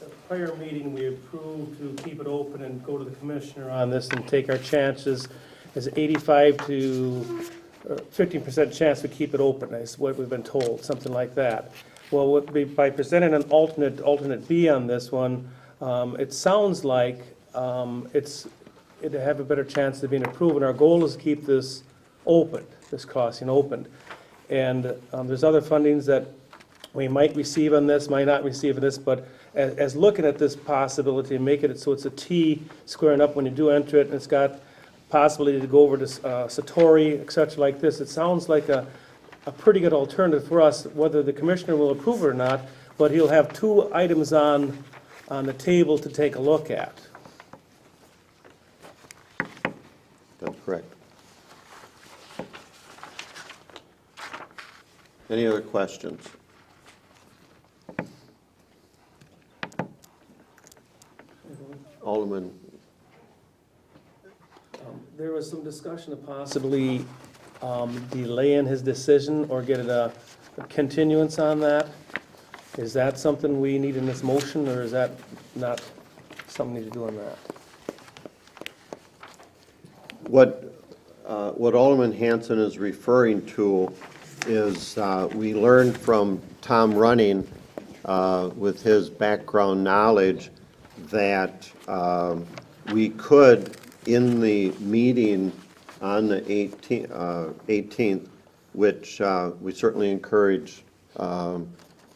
at the prior meeting, we approved to keep it open and go to the commissioner on this and take our chances. There's 85 to 15% chance to keep it open, is what we've been told, something like that. Well, by presenting an alternate B on this one, it sounds like it'd have a better chance of being approved. And our goal is to keep this open, this crossing open. And there's other fundings that we might receive on this, might not receive on this, but as looking at this possibility, making it so it's a T squaring up when you do enter it, and it's got possibility to go over to Satori, et cetera, like this, it sounds like a pretty good alternative for us. Whether the commissioner will approve it or not, but he'll have two items on the table to take a look at. That's correct. Any other questions? Alderman, There was some discussion of possibly delaying his decision or get a continuance on that. Is that something we need in this motion, or is that not something we need to do on that? what Alderman Hanson is referring to is, we learned from Tom Running, with his background knowledge, that we could, in the meeting on the 18th, which we certainly encourage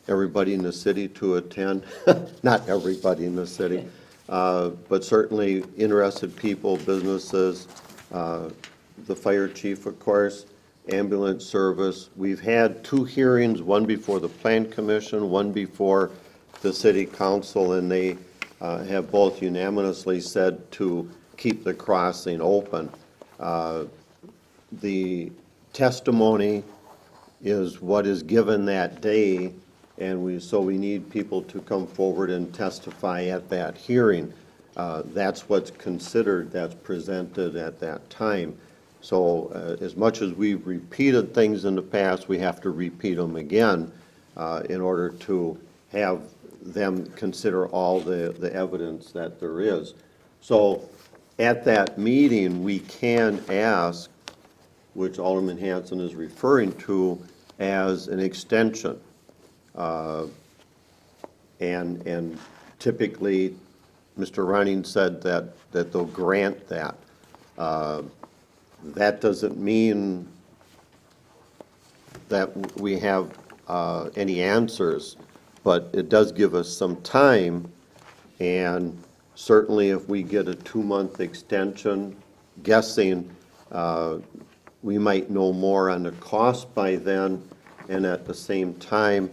everybody in the city to attend, not everybody in the city, but certainly interested people, businesses, the fire chief, of course, ambulance service. We've had two hearings, one before the Plan Commission, one before the city council, and they have both unanimously said to keep the crossing open. The testimony is what is given that day, and so we need people to come forward and testify at that hearing. That's what's considered, that's presented at that time. So as much as we've repeated things in the past, we have to repeat them again in order to have them consider all the evidence that there is. So at that meeting, we can ask, which Alderman Hanson is referring to, as an extension. And typically, Mr. Running said that they'll grant that. That doesn't mean that we have any answers, but it does give us some time, and certainly if we get a 2-month extension, guessing, we might know more on the cost by then, and at the same time,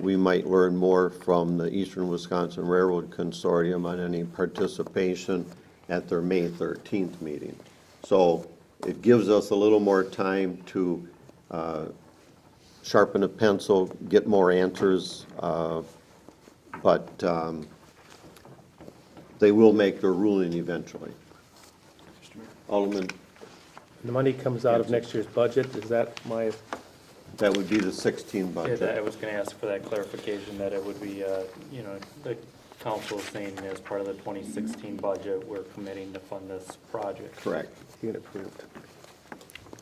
we might learn more from the Eastern Wisconsin Railroad Consortium on any participation at their May 13th meeting. So it gives us a little more time to sharpen a pencil, get more answers, but they will make their ruling eventually. Alderman, The money comes out of next year's budget, is that my, that would be the 16 Yeah, budget. I was gonna ask for that clarification, that it would be, you know, the council is saying as part of the 2016 budget, we're committing to fund this project. Correct. get approved?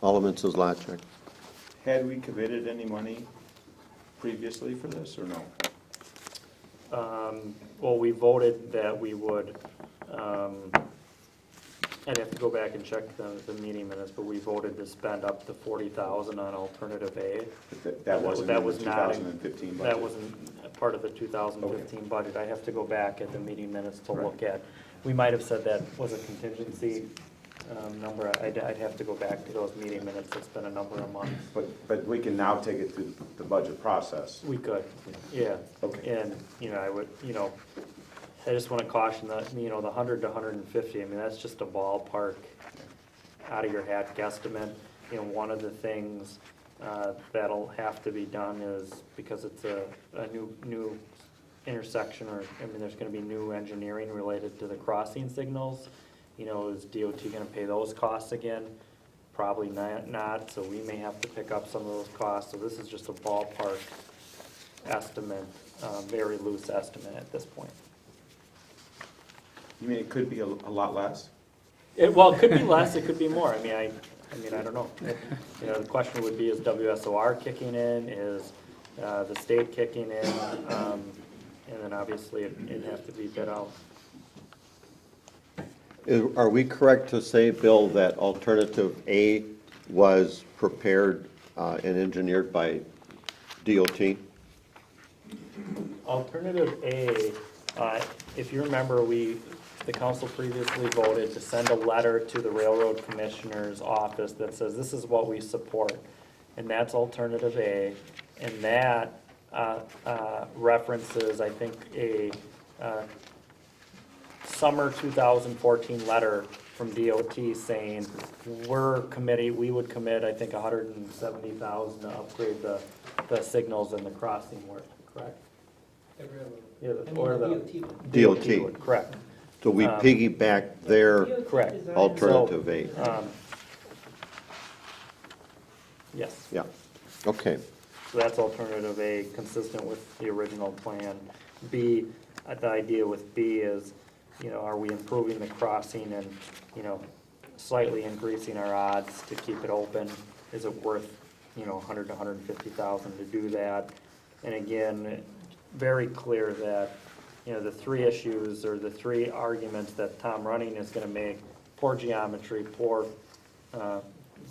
Alderman Zlotchek. Had we committed any money previously for this, or no? Well, we voted that we would, I'd have to go back and check the meeting minutes, but we voted to spend up to 40,000 on alternative A. That wasn't in the was not 2015 budget? That wasn't part of the 2015 budget. I have to go back at the meeting minutes to look at. We might have said that was a contingency number. I'd have to go back to those meeting minutes. It's been a number of months. But we can now take it through the budget process. We could, yeah. Okay. And, you know, I would, you know, I just want to caution that, you know, the 100 to 150, I mean, that's just a ballpark, out of your hat guesstimate. You know, one of the things that'll have to be done is, because it's a new intersection, or, I mean, there's going to be new engineering related to the crossing signals. You know, is DOT going to pay those costs again? Probably not, so we may have to pick up some of those costs. So this is just a ballpark estimate, very loose estimate at this point. You mean it could be a lot less? Well, it could be less, it could be more. I mean, I don't know. You know, the question would be, is WSOR kicking in? Is the state kicking in? And then obviously it'd have to be bid out. Are we correct to say, Bill, that alternative A was prepared and engineered by DOT? Alternative A, if you remember, the council previously voted to send a letter to the railroad commissioner's office that says this is what we support. And that's alternative A. And that references, I think, a summer 2014 letter from DOT saying, we would commit, I think, $170,000 to upgrade the signals and the crossing work, correct? Yeah, or the DOT. would, correct. So we piggyback their Correct. alternative eight. Yes. Yeah, okay. So that's alternative A, consistent with the original plan. B, the idea with B is, are we improving the crossing and, slightly increasing our odds to keep it open? Is it worth, 100 to 150,000 to do that? And again, very clear that, the three issues or the three arguments that Tom Running is gonna make: poor geometry, poor,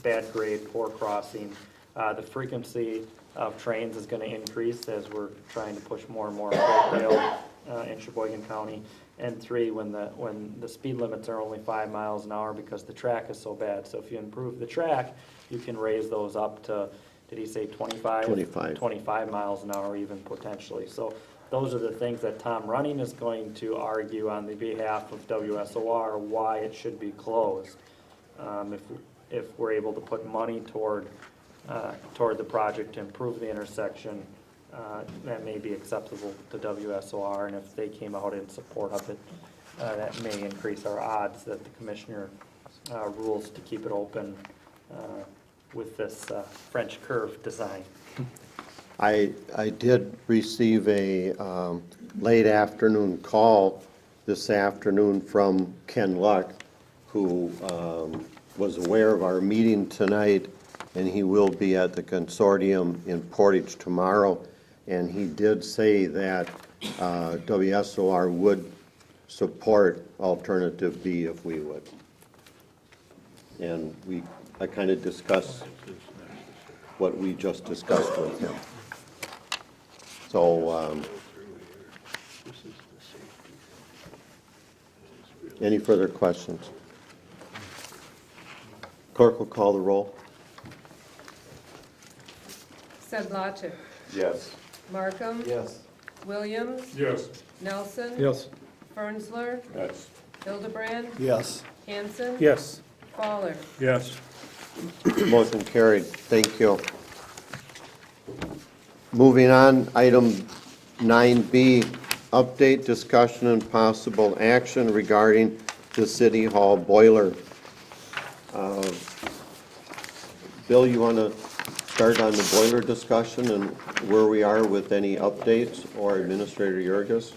bad grade, poor crossing. The frequency of trains is gonna increase as we're trying to push more and more freight rail in Sheboygan County. And three, when the speed limits are only 5 miles an hour because the track is so bad. So if you improve the track, you can raise those up to, did he say 25? 25. 25 miles an hour even potentially. So those are the things that Tom Running is going to argue on the behalf of WSOR, why it should be closed. If we're able to put money toward the project to improve the intersection, that may be acceptable to WSOR, and if they came out in support of it, that may increase our odds that the commissioner rules to keep it open with this French curve design. I did receive a late afternoon call this afternoon from Ken Luck, who was aware of our meeting tonight, and he will be at the consortium in Portage tomorrow. And he did say that WSOR would support alternative B if we would. And I kind of discussed what we just discussed with him. So, any further questions? Clerk will call the roll. Sedlacek. Yes. Markham. Yes. Williams. Yes. Nelson. Yes. Fernsler. Yes. Hildebrand. Yes. Hanson. Yes. Fowler. Yes. Motion carried. Thank you. Moving on, item 9B, update, discussion, and possible action regarding the City Hall boiler. Bill, you want to start on the boiler discussion and where we are with any updates, or Administrator Yurgis?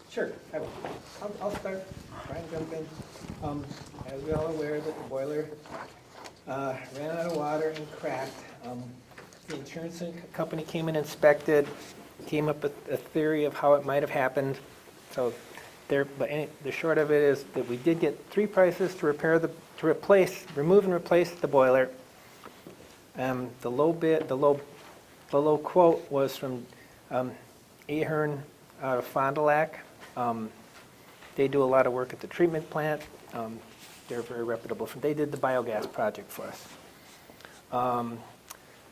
Sure, I will. I'll start, try and jump in. As we all aware, that the boiler ran out of water and cracked. The insurance company came and inspected, came up with a theory of how it might have happened. So the short of it is that we did get 3 prices to remove and replace the boiler. The low quote was from Ahern out of Fond du Lac. They do a lot of work at the treatment plant. They're very reputable. They did the biogas project for us.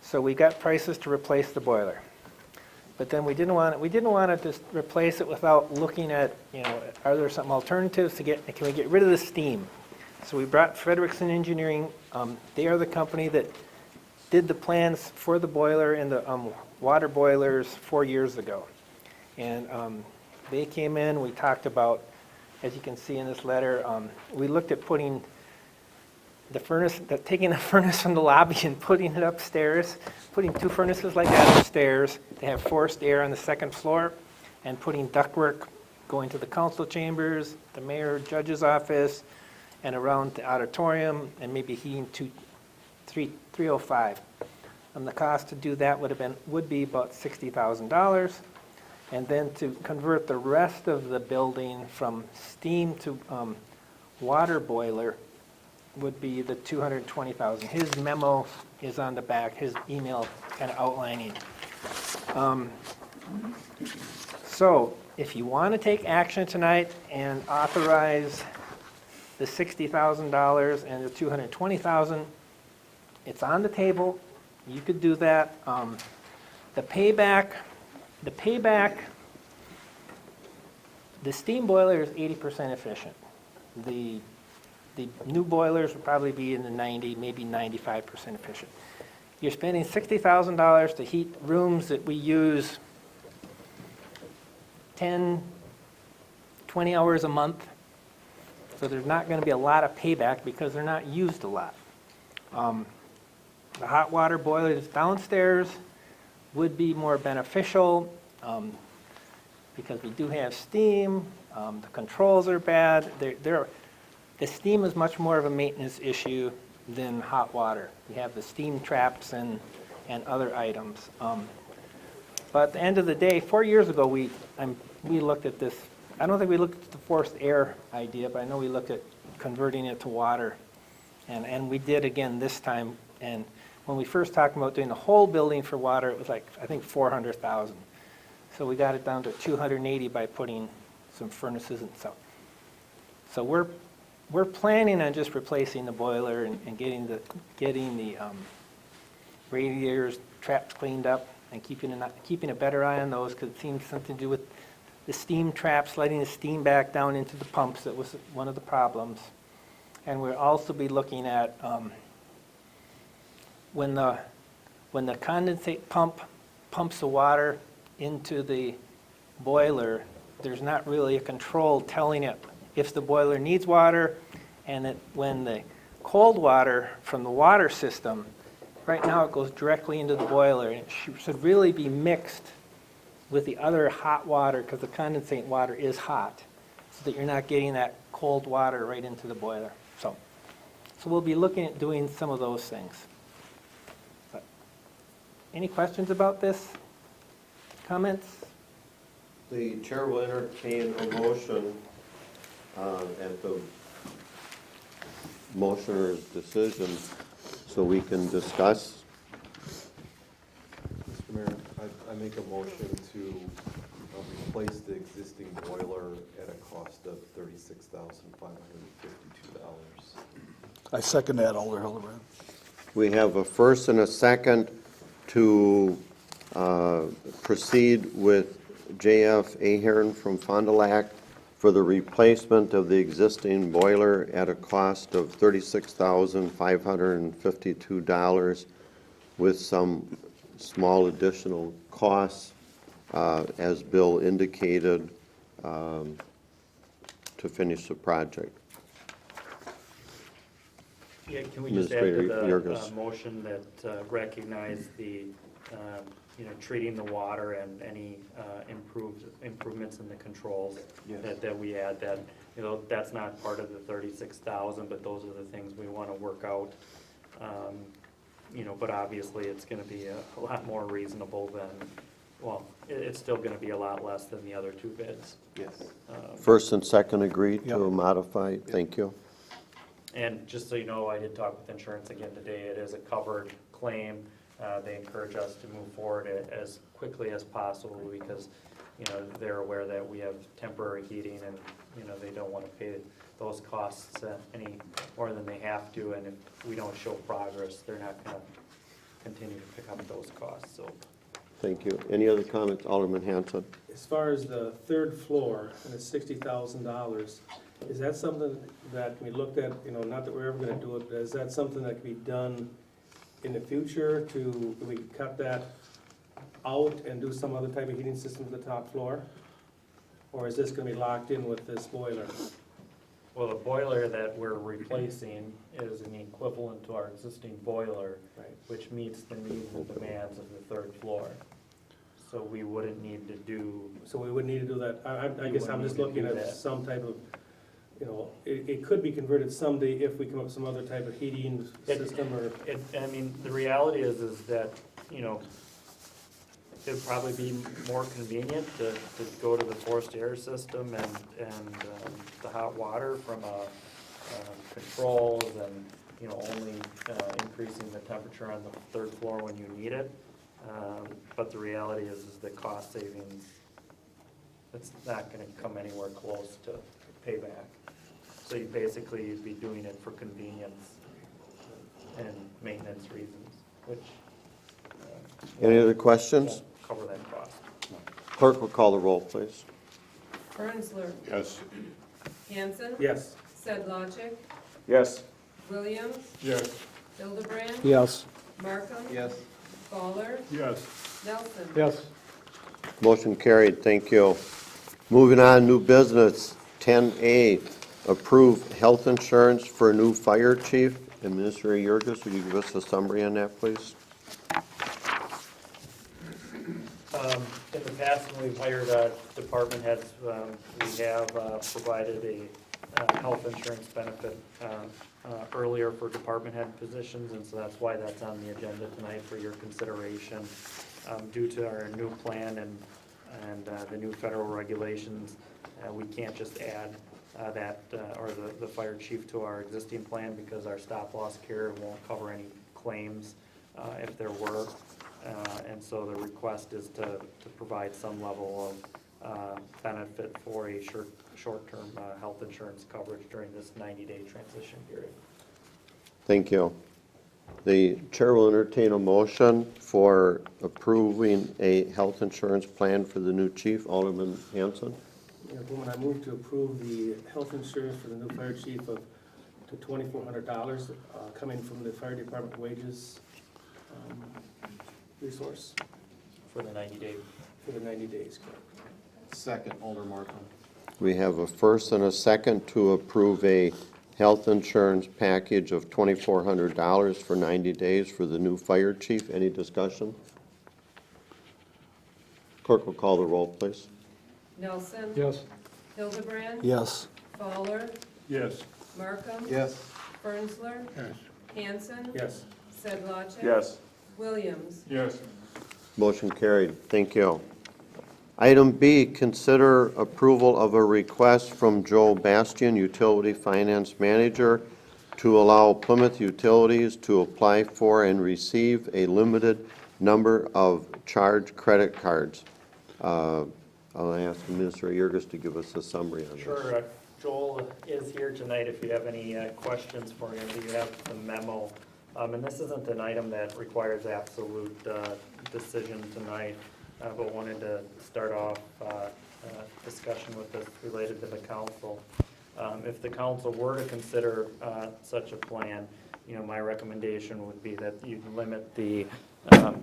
So we got prices to replace the boiler. But then we didn't want to just replace it without looking at, are there some alternatives can we get rid of the steam? So we brought Frederickson Engineering. They are the company that did the plans for the boiler and the water boilers 4 years ago. And they came in, we talked about, as you can see in this letter, we looked at putting the furnace, taking the furnace from the lobby and putting it upstairs, putting 2 furnaces like that upstairs to have forced air on the 2nd floor, and putting ductwork going to the council chambers, the mayor, judge's office, and around the auditorium, and maybe heating 305. And the cost to do that would be about $60,000. And then to convert the rest of the building from steam to water boiler would be the $220,000. His memo is on the back, his email kind of outlining. So if you want to take action tonight and authorize the $60,000 and the $220,000, it's on the table. You could do that. The payback, the steam boiler is 80% efficient. The new boilers will probably be in the 90, maybe 95% efficient. You're spending $60,000 to heat rooms that we use 10, 20 hours a month. So there's not going to be a lot of payback because they're not used a lot. The hot water boiler that's downstairs would be more beneficial because we do have steam. The controls are bad. The steam is much more of a maintenance issue than hot water. We have the steam traps and other items. But at the end of the day, 4 years ago, we looked at this. I don't think we looked at the forced air idea, but I know we looked at converting it to water. And we did again this time. And when we first talked about doing the whole building for water, it was like, I think, $400,000. So we got it down to $280 by putting some furnaces and stuff. So we're planning on just replacing the boiler and getting the radiators, traps cleaned up and keeping a better eye on those because it seems something to do with the steam traps, letting the steam back down into the pumps. That was one of the problems. And we'll also be looking at when the condensate pump pumps the water into the boiler, there's not really a control telling it if the boiler needs water, and that when the cold water from the water system, right now it goes directly into the boiler, and it should really be mixed with the other hot water because the condensate water is hot, so that you're not getting that cold water right into the boiler. So we'll be looking at doing some of those things. But any questions about this? Comments? The chair will entertain a motion at the motioner's decision so we can discuss. Mr. Mayor, I make a motion to replace the existing boiler at a cost of $36,552. I second that, Alder Hildebrand. We have a first and a second to proceed with J.F. Ahern from Fond du Lac for the replacement of the existing boiler at a cost of $36,552 with some small additional costs, as Bill indicated, to finish the project. Yeah, can we just add to Administrator the Jurgens. motion that recognize the, treating the water and any improvements in the controls? Yes. That we add that, that's not part of the 36,000, but those are the things we want to work out. But obviously it's going to be a lot more reasonable than, well, it's still going to be a lot less than the other two bids. Yes. First and second agreed to Yep. modify. Thank you. And just so you know, I did talk with insurance again today. It is a covered claim. They encourage us to move forward as quickly as possible because, they're aware that we have temporary heating and, they don't want to pay those costs any more than they have to. And if we don't show progress, they're not going to continue to pick up those costs, so. Thank you. Any other comments? Alderman Hanson. As far as the third floor and it's $60,000, is that something that we looked at, not that we're ever gonna do it, but is that something that can be done in the future do we cut that out and do some other type of heating system to the top floor? Or is this gonna be locked in with this boiler? Well, the boiler that we're replacing is an equivalent to our existing boiler, Right. which meets the needs and demands of the third floor. So we wouldn't need to do, So we would need to do that. I You guess I'm wouldn't just need to looking do at that. some type of, it could be converted someday if we come up with some other type of heating system or. the reality is that, it'd probably be more convenient to go to the forced air system and the hot water from controls and, only increasing the temperature on the third floor when you need it. But the reality is the cost savings, it's not gonna come anywhere close to payback. So you'd be doing it for convenience and maintenance reasons, which Any other questions? Cover that cost. Clerk will call the roll, please. Ernstler, Yes. Hanson, Yes. Sedlacek, Yes. Williams, Yes. Hildebrand, Yes. Markham, Yes. Fowler, Yes. Nelson. Yes. Motion carried, thank you. Moving on, new business, 10A, approve health insurance for new fire chief. Administrator Yurgis, would you give us a summary on that, please? In the past, when we've hired department heads, we have provided a health insurance benefit earlier for department head positions, and so that's why that's on the agenda tonight for your consideration. Due to our new plan and the new federal regulations, we can't just add the fire chief to our existing plan because our stop-loss carrier won't cover any claims if there were. And so the request is to provide some level of benefit for a short-term health insurance coverage during this 90-day transition period. Thank you. The chair will entertain a motion for approving a health insurance plan for the new chief. Alderman Hanson. Woman, I move to approve the health insurance for the new fire chief to $2,400 coming from the fire department wages resource For the 90-day. for the 90 days. Correct. Second, Alder Markham. We have a first and a second to approve a health insurance package of $2,400 for 90 days for the new fire chief. Any discussion? Clerk will call the roll, please. Nelson. Yes. Hildebrand. Yes. Fowler, Yes. Markham. Yes. Fernsler, Yes. Hanson. Yes. Sedlacek. Yes. Williams. Yes. Motion carried. Thank you. Item B, consider approval of a request from Joe Bastian, Utility Finance Manager, to allow Plymouth Utilities to apply for and receive a limited number of charge credit cards. I'll ask Administrator Yurgis to give us a summary on this. Sure. Joel is here tonight if you have any questions for him. You have the memo. And this isn't an item that requires absolute decision tonight, but wanted to start off discussion with this related to the council. If the council were to consider such a plan, my recommendation would be that you limit the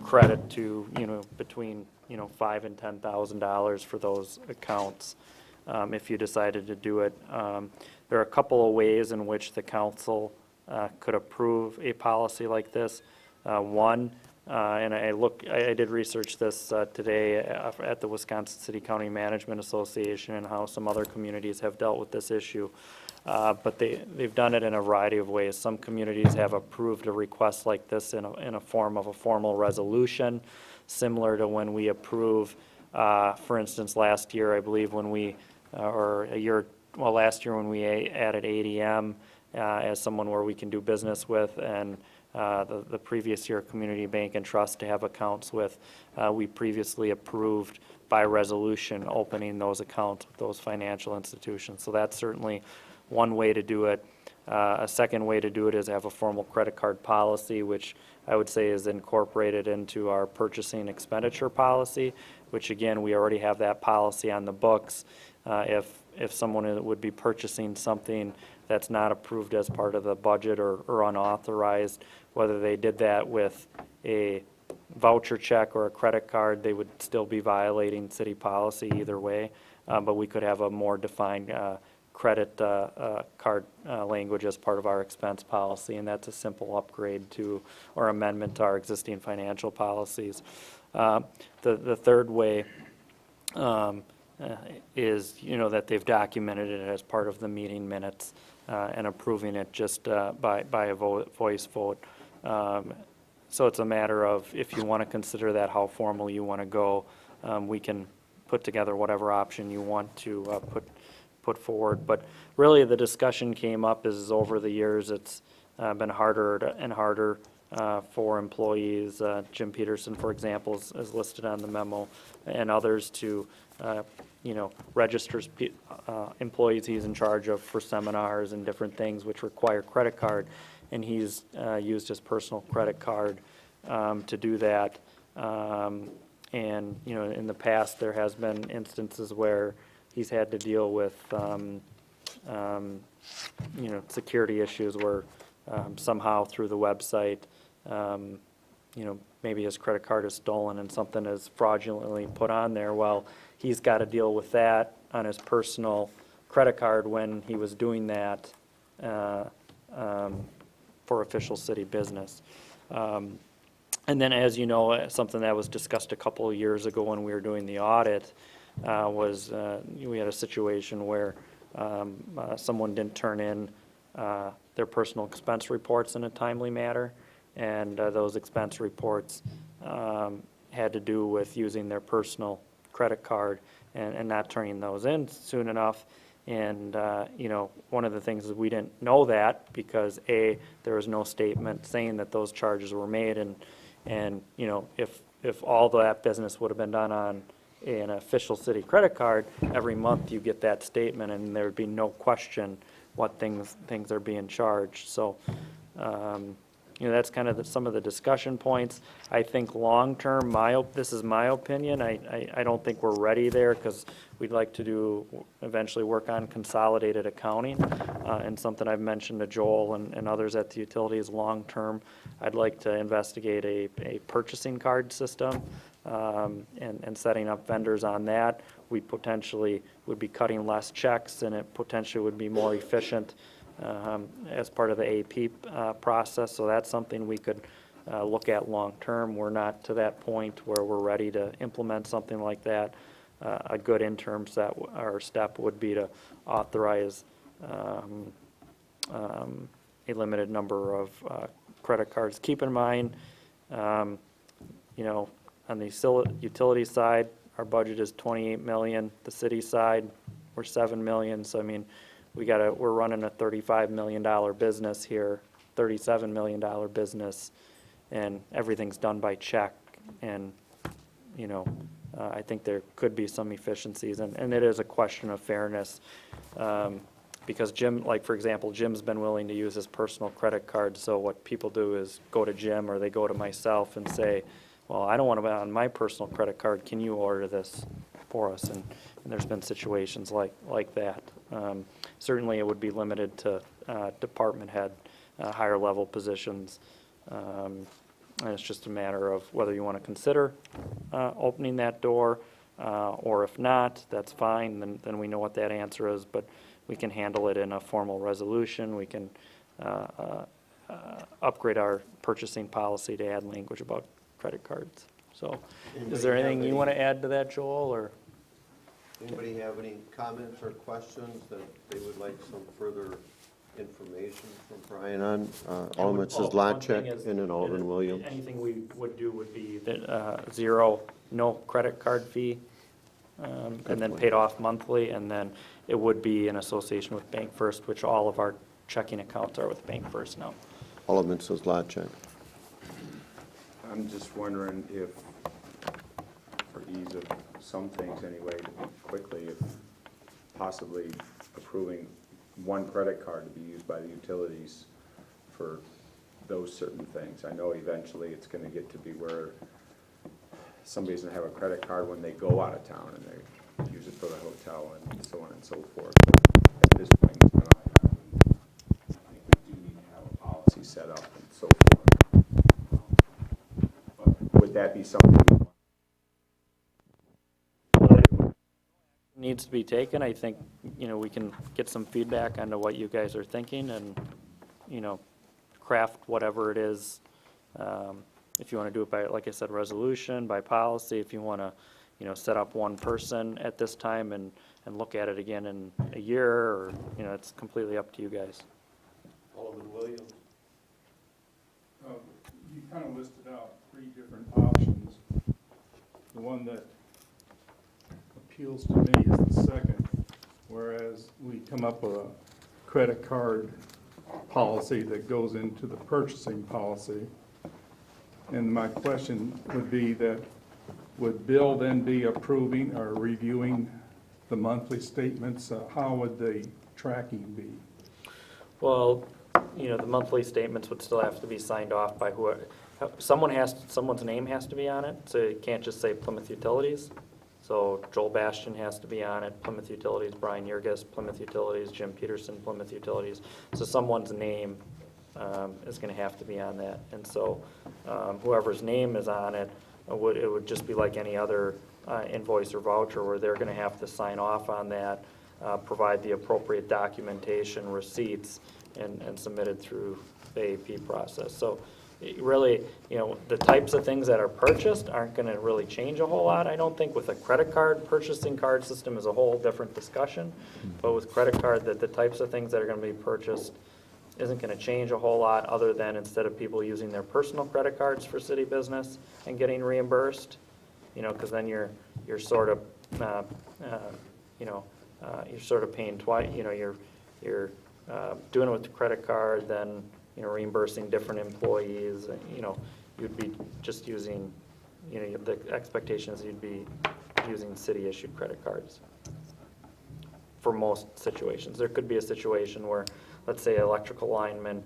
credit to, between, $5,000 and $10,000 for those accounts. If you decided to do it, there are a couple of ways in which the council could approve a policy like this. One, and I did research this today at the Wisconsin City County Management Association and how some other communities have dealt with this issue. But they've done it in a variety of ways. Some communities have approved a request like this in a form of a formal resolution, similar to when we approve, for instance, last year, I believe, when we, last year when we added ADM as someone where we can do business with, and the previous year Community Bank and Trust to have accounts with. We previously approved by resolution opening those accounts with those financial institutions. So that's certainly one way to do it. A second way to do it is have a formal credit card policy, which I would say is incorporated into our purchasing expenditure policy, which again, we already have that policy on the books. If someone would be purchasing something that's not approved as part of the budget or unauthorized, whether they did that with a voucher check or a credit card, they would still be violating city policy either way. But we could have a more defined credit card language as part of our expense policy, and that's a simple upgrade to or amendment to our existing financial policies. The third way is, that they've documented it as part of the meeting minutes and approving it just by a voice vote. So it's a matter of, if you want to consider that, how formal you want to go. We can put together whatever option you want to put forward. But really, the discussion came up is over the years, it's been harder and harder for employees. Jim Peterson, for example, is listed on the memo, and others to registers employees he's in charge of for seminars and different things which require credit card, and he's used his personal credit card to do that. And, you know, in the past, there has been instances where he's had to deal with, you know, security issues where somehow through the website, you know, maybe his credit card is stolen and something is fraudulently put on there. Well, he's got to deal with that on his personal credit card when he was doing that for official city business. And then, as you know, something that was discussed a couple of years ago when we were doing the audit was we had a situation where someone didn't turn in their personal expense reports in a timely manner, and those expense reports had to do with using their personal credit card and not turning those in soon enough. And, you know, one of the things is we didn't know that because, A, there was no statement saying that those charges were made, and you know, if all that business would have been done on an official city credit card, every month you get that statement and there would be no question what things are being charged. So, you know, that's kind of some of the discussion points. I think long-term, this is my opinion, I don't think we're ready there because we'd like to eventually work on consolidated accounting. And something I've mentioned to Joel and others at the utilities long-term, I'd like to investigate a purchasing card system and setting up vendors on that. We potentially would be cutting less checks and it potentially would be more efficient as part of the AP process. So that's something we could look at long-term. We're not to that point where we're ready to implement something like that. A good interim step would be to authorize a limited number of credit cards. Keep in mind, you know, on the utility side, our budget is 28 million. The city side, we're 7 million. So I mean, we're running a $35 million business here, $37 million business, and everything's done by check. And you know, I think there could be some efficiencies, and it is a question of fairness. Because Jim, like for example, Jim's been willing to use his personal credit card, so what people do is go to Jim or they go to myself and say, well, I don't want to be on my personal credit card, can you order this for us? And there's been situations like that. Certainly it would be limited to department head, higher level positions. And it's just a matter of whether you want to consider opening that door, or if not, that's fine, then we know what that answer is, but we can handle it in a formal resolution. We can upgrade our purchasing policy to add language about credit cards. So, is there anything you want to add to that, Joel, or? Anybody have any comments or questions that they would like some further information from Brian on? Alderman Slotchek and then Alderman Williams. Anything we would do would be that no credit card fee, and then paid off monthly, and then it would be in association with Bank First, which all of our checking accounts are with Bank First now. Alderman Slotchek. I'm just wondering if, for ease of some things anyway, quickly, if possibly approving one credit card to be used by the utilities for those certain things. I know eventually it's going to get to be where somebody's going to have a credit card when they go out of town and they use it for the hotel and so on and so forth. But at this point in time, I think we do need to have a policy set up and so forth. But would that be something Needs to be taken. I think, you know, we can get some feedback onto what you guys are thinking and, you know, craft whatever it is. If you want to do it by, like I said, resolution, by policy, if you want to, you know, set up one person at this time and look at it again in a year, or, you know, it's completely up to you guys. Alderman Williams. You kind of listed out 3 different options. The one that appeals to me is the second, whereas we come up with a credit card policy that goes into the purchasing policy. And my question would be that, would Bill then be approving or reviewing the monthly statements? How would the tracking be? Well, you know, the monthly statements would still have to be signed off by whoever. someone's name has to be on it, so it can't just say Plymouth Utilities. So Joel Bastian has to be on it, Plymouth Utilities, Brian Yurgis, Plymouth Utilities, Jim Peterson, Plymouth Utilities. So someone's name is gonna have to be on that. And so whoever's name is on it, it would just be like any other invoice or voucher where they're gonna have to sign off on that, provide the appropriate documentation, receipts, and submit it through the AP process. So really, the types of things that are purchased aren't gonna really change a whole lot, I don't think. With a credit card, purchasing card system is a whole different discussion. But with credit card, the types of things that are gonna be purchased isn't gonna change a whole lot, other than instead of people using their personal credit cards for city business and getting reimbursed, because then you're sort of, you're sort of paying twice, you're doing it with the credit card, then, reimbursing different employees, you'd be just using, the expectation is you'd be using city-issued credit cards for most situations. There could be a situation where, let's say, an electrical lineman,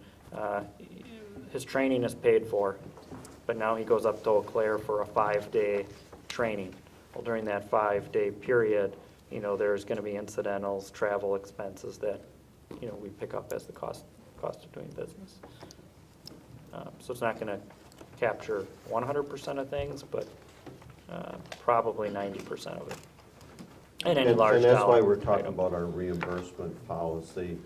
his training is paid for, but now he goes up to Eau Claire for a 5-day training. Well, during that 5-day period, there's gonna be incidentals, travel expenses that, we pick up as the cost of doing business. So it's not gonna capture 100% of things, but probably 90% of it. And any large And that's why dollar we're talking item. about our reimbursement policy,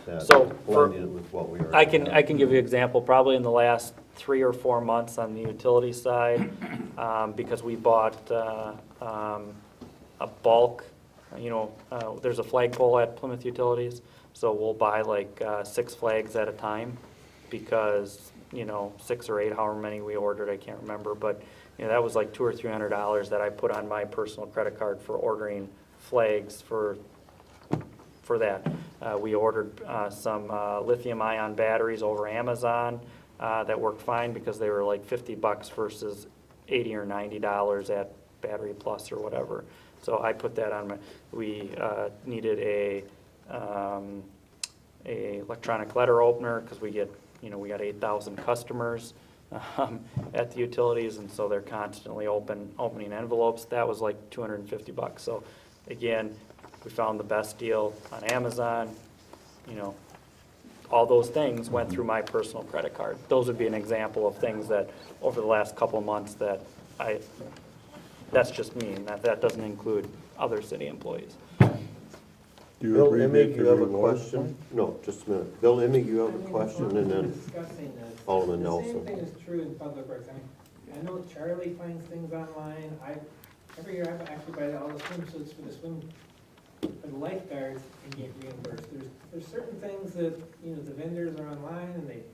that So, blending it with what we already I can have. give you an example, probably in the last 3 or 4 months on the utility side, because we bought a bulk, there's a flagpole at Plymouth Utilities, so we'll buy like 6 flags at a time, because, 6 or 8, however many we ordered, I can't remember, but, that was like $200 or $300 that I put on my personal credit card for ordering flags for that. We ordered some lithium-ion batteries over Amazon that worked fine, because they were like $50 versus $80 or $90 at Battery Plus or whatever. So I put that on we needed a electronic letter opener, because we get, we got 8,000 customers at the utilities, and so they're constantly opening envelopes. That was like $250. So again, we found the best deal on Amazon. All those things went through my personal credit card. Those would be an example of things that over the last couple of months that that's just me, and that doesn't include other city employees. Do you Bill abbreviate Emig, the you have a reward question? point? No, just a minute. Bill Emig, you have a question, and then Discussing this. Alderman The Nelson. same thing is true in public works. I know Charlie finds things online. Every year I actually buy all the swimsuits for the lifeguards and get reimbursed. There's certain things that, the vendors are online and they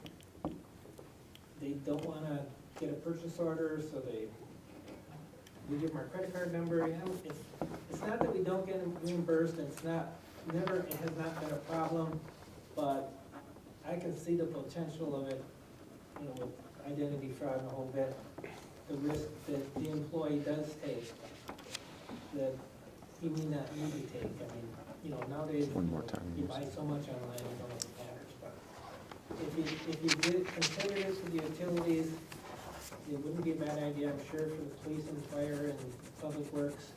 don't wanna get a purchase order, so we give them our credit card number, it's not that we don't get them reimbursed, it has not been a problem, but I can see the potential of it, with identity fraud and a whole bit, the risk that the employee does take, that he may not need to take. Nowadays, you buy so much online, you don't know if it matters, but if you did consider this for the utilities, it wouldn't be a bad idea, I'm sure, for the police and fire and public works.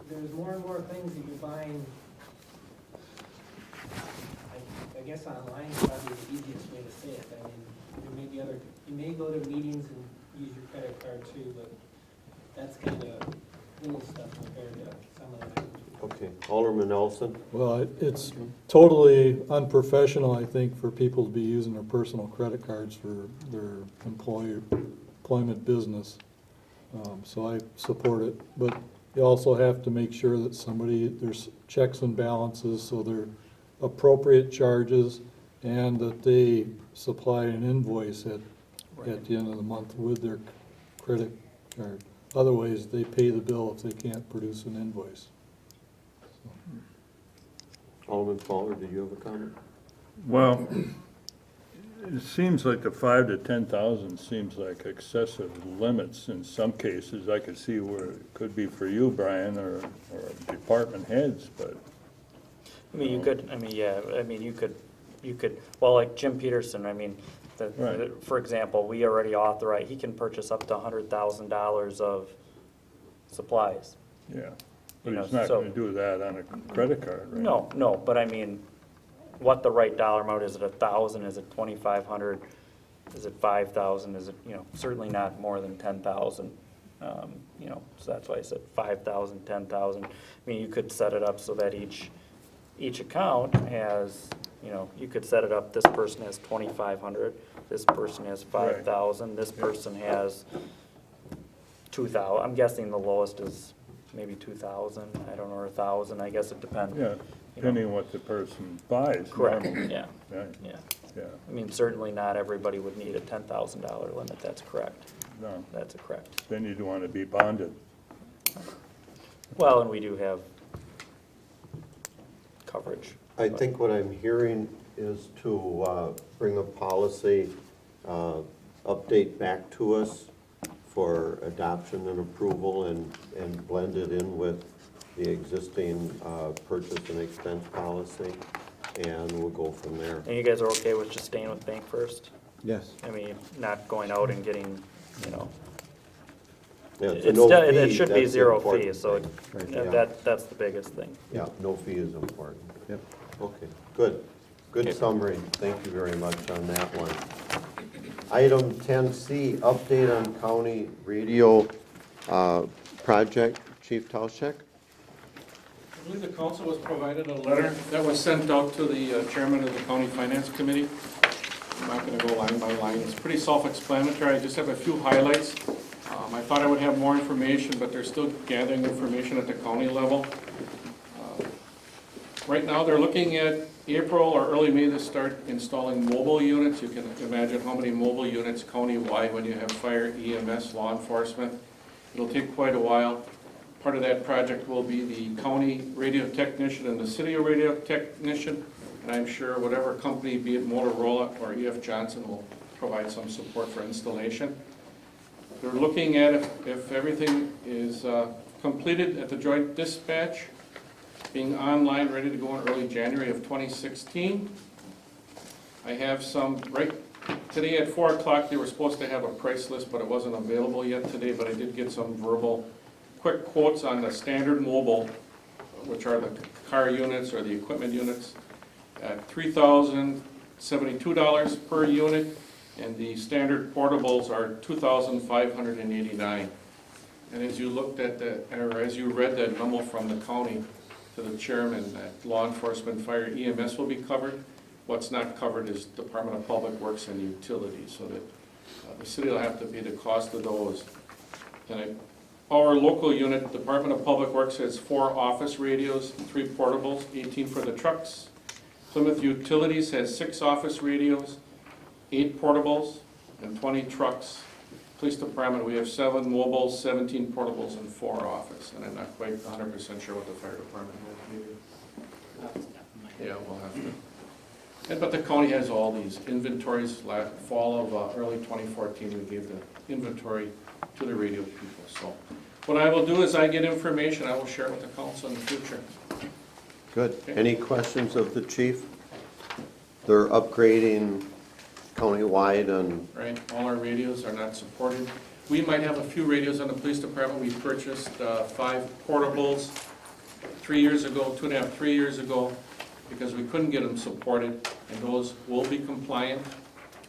There's more and more things that you're buying. I guess online is probably the easiest way to say it. There may be you may go to meetings and use your credit card too, but that's kind of little stuff compared to some of the things. Okay, Alderman Nelson? Well, it's totally unprofessional, I think, for people to be using their personal credit cards for their employment business. So I support it, but you also have to make sure that there's checks and balances, so they're appropriate charges, and that they supply an invoice at the end of the month with their credit card. Otherwise, they pay the bill if they can't produce an invoice. Alderman Fowler, do you have a comment? Well, it seems like the 5 to 10,000 seems like excessive limits in some cases. I could see where it could be for you, Brian, or department heads, but. You could, well, like Jim Peterson, Right. For example, we already authorize, he can purchase up to $100,000 of supplies. Yeah, You but know, he's not so- gonna do that on a credit card, right? No, but I mean, what the right dollar amount, is it 1,000, is it 2,500, is it 5,000, is it, certainly not more than 10,000. So that's why I said 5,000, 10,000. I mean, you could set it up so that each account has, you could set it up, this person has 2,500, this person has 5,000, this person has 2,000. I'm guessing the lowest is maybe 2,000, I don't know, or 1,000, I guess it depends. Yeah, depending on what the person buys. Correct, normally. yeah, Right, yeah. yeah, I mean, certainly not everybody would need a $10,000 limit, that's correct. no, That's correct. then you'd wanna be bonded. Well, and we do have coverage. I think what I'm hearing is to bring a policy update back to us for adoption and approval and blend it in with the existing purchase and expense policy, and we'll go from there. And you guys are okay with just staying with Bank First? Yes. I mean, not going out and getting, Yeah, it's a no fee, it should be that's the zero important fee, so thing. Right, that- yeah. that's the biggest thing. Yeah, no fee is important. Yep. Okay, good. Good summary. Thank you very much on that one. Item 10C, update on county radio project. Chief Tauschek? I believe the council was provided a letter that was sent out to the chairman of the county finance committee. I'm not going to go line by line. It's pretty self-explanatory. I just have a few highlights. I thought I would have more information, but they're still gathering information at the county level. Right now, they're looking at April or early May to start installing mobile units. You can imagine how many mobile units countywide when you have fire, EMS, law enforcement. It'll take quite a while. Part of that project will be the county radio technician and the city radio technician. And I'm sure whatever company, be it Motorola or EF Johnson, will provide some support for installation. They're looking at if everything is completed at the joint dispatch, being online, ready to go in early January of 2016. I have some, right today at 4 o'clock, they were supposed to have a price list, but it wasn't available yet today, but I did get some verbal quick quotes on the standard mobile, which are the car units or the equipment units, at $3,072 per unit, and the standard portables are $2,589. And as you looked at that, or as you read that memo from the county to the chairman, that law enforcement, fire, EMS will be covered. What's not covered is Department of Public Works and Utilities, so that the city will have to pay the cost of those. And our local unit, Department of Public Works, has 4 office radios, 3 portables, 18 for the trucks. Plymouth Utilities has 6 office radios, 8 portables, and 20 trucks. Police Department, we have 7 mobiles, 17 portables, and 4 office. And I'm not quite 100% sure what the fire department has, maybe. Yeah, we'll have to. But the county has all these inventories. Fall of early 2014, we gave the inventory to the radio people. So what I will do is I get information, I will share it with the council in the future. Good. Any questions of the chief? They're upgrading countywide and, Right, all our radios are not supported. We might have a few radios on the police department. We purchased 5 portables 3 years ago, 2.5, 3 years ago, because we couldn't get them supported, and those will be compliant.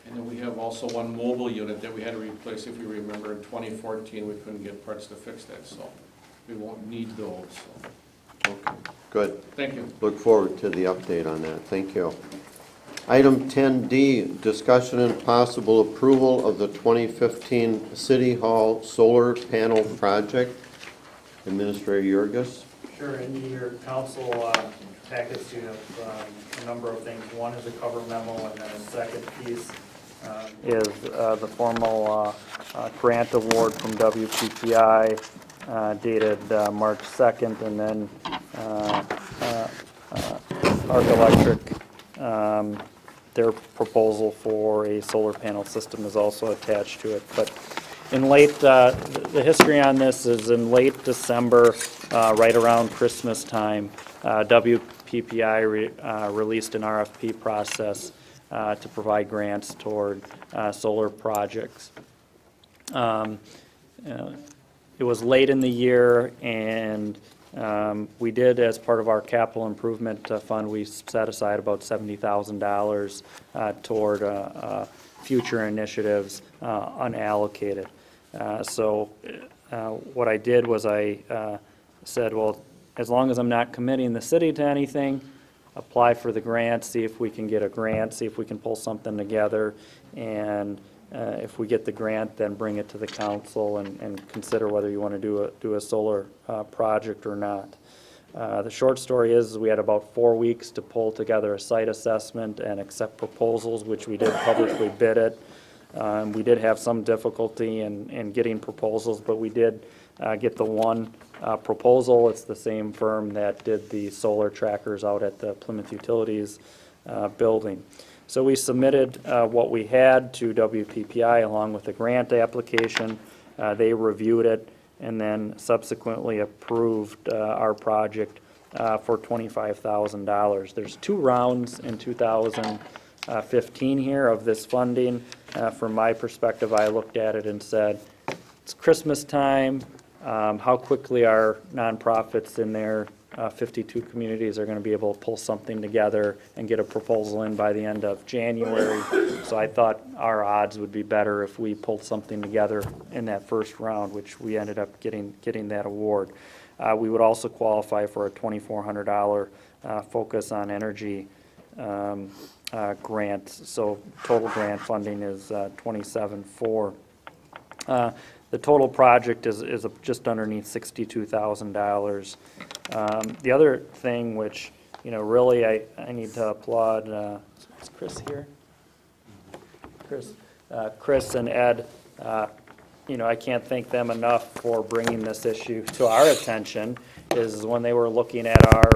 And then we have also 1 mobile unit that we had to replace. If you remember, in 2014, we couldn't get parts to fix that, so we won't need those. So. okay, good. Thank you. Look forward to the update on that. Thank you. Item 10D, discussion and possible approval of the 2015 City Hall Solar Panel Project. Administrator Jurgis. Sure, in your council packets, you have a number of things. One is a cover memo, and then a second piece Is the formal grant award from WPPI dated March 2nd, and then Arc Electric, their proposal for a solar panel system is also attached to it. But in late, the history on this is in late December, right around Christmas time, WPPI released an RFP process to provide grants toward solar projects. It was late in the year, and we did, as part of our capital improvement fund, we set aside about $70,000 toward future initiatives unallocated. So what I did was I said, well, as long as I'm not committing the city to anything, apply for the grant, see if we can get a grant, see if we can pull something together, and if we get the grant, then bring it to the council and consider whether you want to do a solar project or not. The short story is we had about 4 weeks to pull together a site assessment and accept proposals, which we did publicly bid it. We did have some difficulty in getting proposals, but we did get the one proposal. It's the same firm that did the solar trackers out at the Plymouth Utilities building. So we submitted what we had to WPPI along with the grant application. They reviewed it and then subsequently approved our project for $25,000. There's 2 rounds in 2015 here of this funding. From my perspective, I looked at it and said, it's Christmas time. How quickly our nonprofits in their 52 communities are going to be able to pull something together and get a proposal in by the end of January. So I thought our odds would be better if we pulled something together in that first round, which we ended up getting that award. We would also qualify for a $2,400 Focus on Energy grant. So total grant funding is $27,400. The total project is just underneath $62,000. The other thing which, really I need to applaud, is Chris here? Chris and Ed, I can't thank them enough for bringing this issue to our attention, is when they were looking at our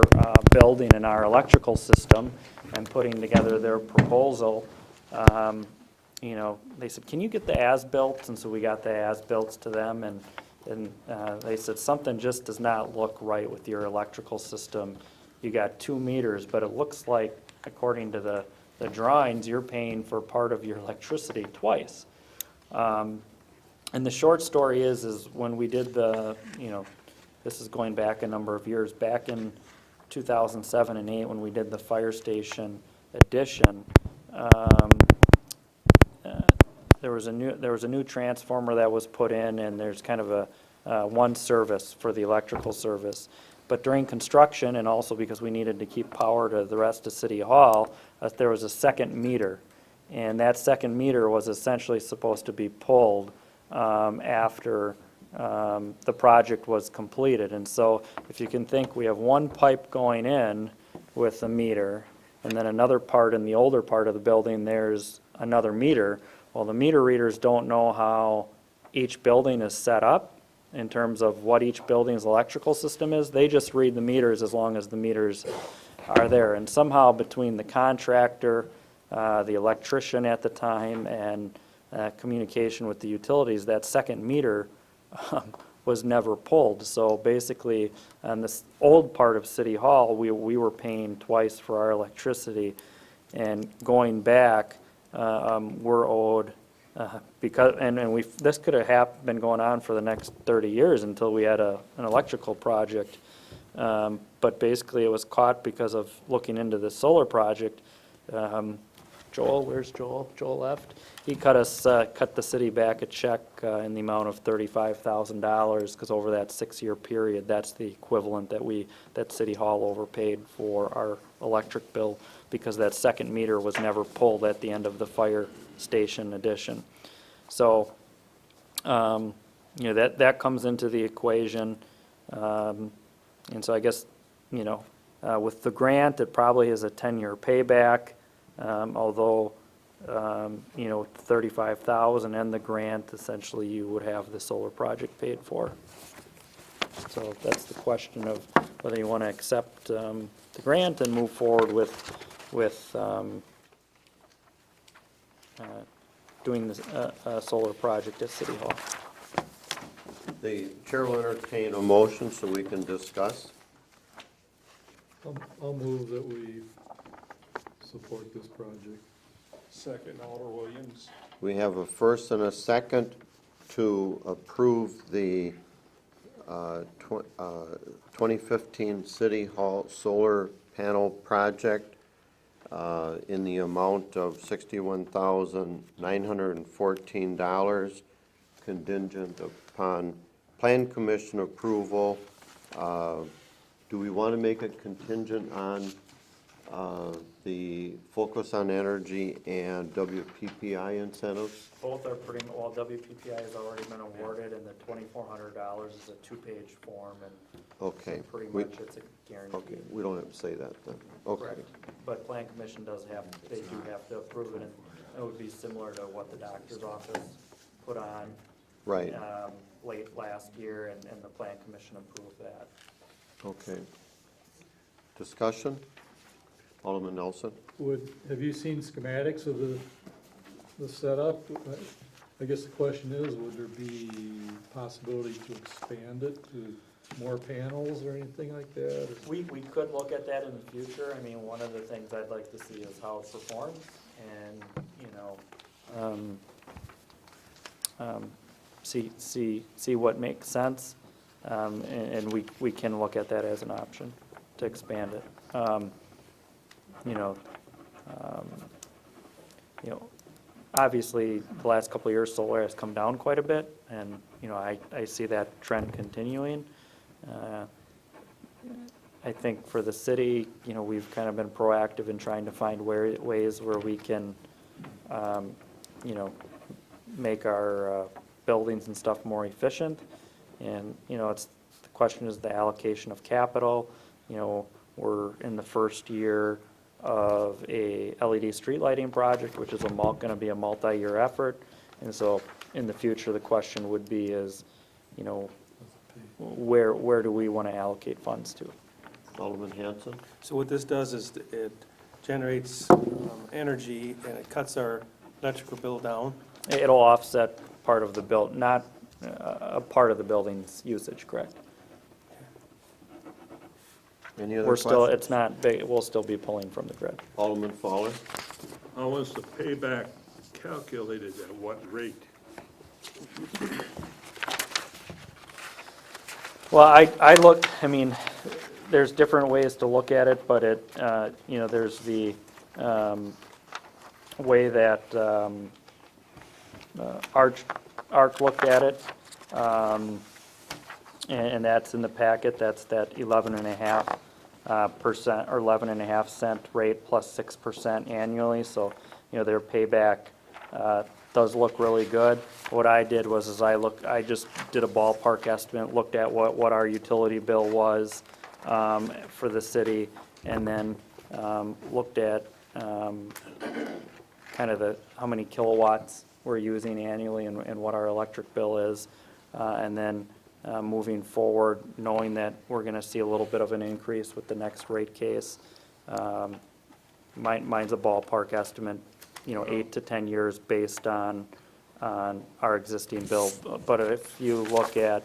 building and our electrical system and putting together their proposal, they said, can you get the as-built? And so we got the as-built to them, and they said, something just does not look right with your electrical system. You got 2 meters, but it looks like, according to the drawings, you're paying for part of your electricity twice. And the short story is when we did this is going back a number of years, back in 2007 and 8, when we did the fire station addition, there was a new transformer that was put in, and there's kind of a one service for the electrical service. But during construction, and also because we needed to keep power to the rest of City Hall, there was a second meter, and that second meter was essentially supposed to be pulled after the project was completed. And so if you can think, we have one pipe going in with a meter, and then another part in the older part of the building, there's another meter. Well, the meter readers don't know how each building is set up in terms of what each building's electrical system is. They just read the meters as long as the meters are there. And somehow between the contractor, the electrician at the time, and communication with the utilities, that second meter was never pulled. So basically, on this old part of City Hall, we were paying twice for our electricity. And going back, we're owed, this could have been going on for the next 30 years until we had an electrical project. But basically, it was caught because of looking into the solar project. Joel, where's Joel? Joel left. He cut the city back a check in the amount of $35,000, because over that 6-year period, that's the equivalent that City Hall overpaid for our electric bill, because that second meter was never pulled at the end of the fire station addition. So, that comes into the equation. And so I guess, with the grant, it probably is a 10-year payback. Although, $35,000 and the grant, essentially you would have the solar project paid for. So that's the question of whether you want to accept the grant and move forward with doing this solar project at City Hall. The chair will entertain a motion so we can discuss. I'll move that we support this project. Second, Alder Williams. We have a first and a second to approve the 2015 City Hall Solar Panel Project in the amount of $61,914, contingent upon Plan Commission approval. Do we want to make it contingent on the Focus on Energy and WPPI incentives? Both are pretty, well, WPPI has already been awarded, and the $2,400 is a two-page form, and Okay. pretty we- much it's a guarantee. Okay, we don't have to say that then. Okay. Correct. But Plan Commission does have, they do have to approve it, and it would be similar to what the doctor's office put on Right, late last year, and the Plan Commission approved that. okay. Discussion? Alderman Nelson? Have you seen schematics of the setup? I guess the question is, would there be possibility to expand it to more panels or anything like that? We could look at that in the future. I mean, one of the things I'd like to see is how it performs, and, you know, see what makes sense, and we can look at that as an option to expand it. Obviously, the last couple of years, solar has come down quite a bit, and, I see that trend continuing. I think for the city, we've kind of been proactive in trying to find ways where we can, make our buildings and stuff more efficient. And, the question is the allocation of capital. We're in the first year of a LED street lighting project, which is going to be a multi-year effort. And so in the future, the question would be is, where do we want to allocate funds to? Alderman Hanson? So what this does is it generates energy and it cuts our electrical bill down. It'll offset part of the not a part of the building's usage, correct? Any other We're still, questions? it's not big, we'll still be pulling from the grid. Alderman Fowler? How was the payback calculated, at what rate? Well, I mean, there's different ways to look at it, but there's the way that ARC looked at it, and that's in the packet. That's that 11.5% or 11.5 cent rate plus 6% annually. So, their payback does look really good. What I did was I just did a ballpark estimate, looked at what our utility bill was for the city, and then looked at kind of how many kilowatts we're using annually and what our electric bill is. And then moving forward, knowing that we're going to see a little bit of an increase with the next rate case. Mine's a ballpark estimate, 8 to 10 years based on our existing bill. But if you look at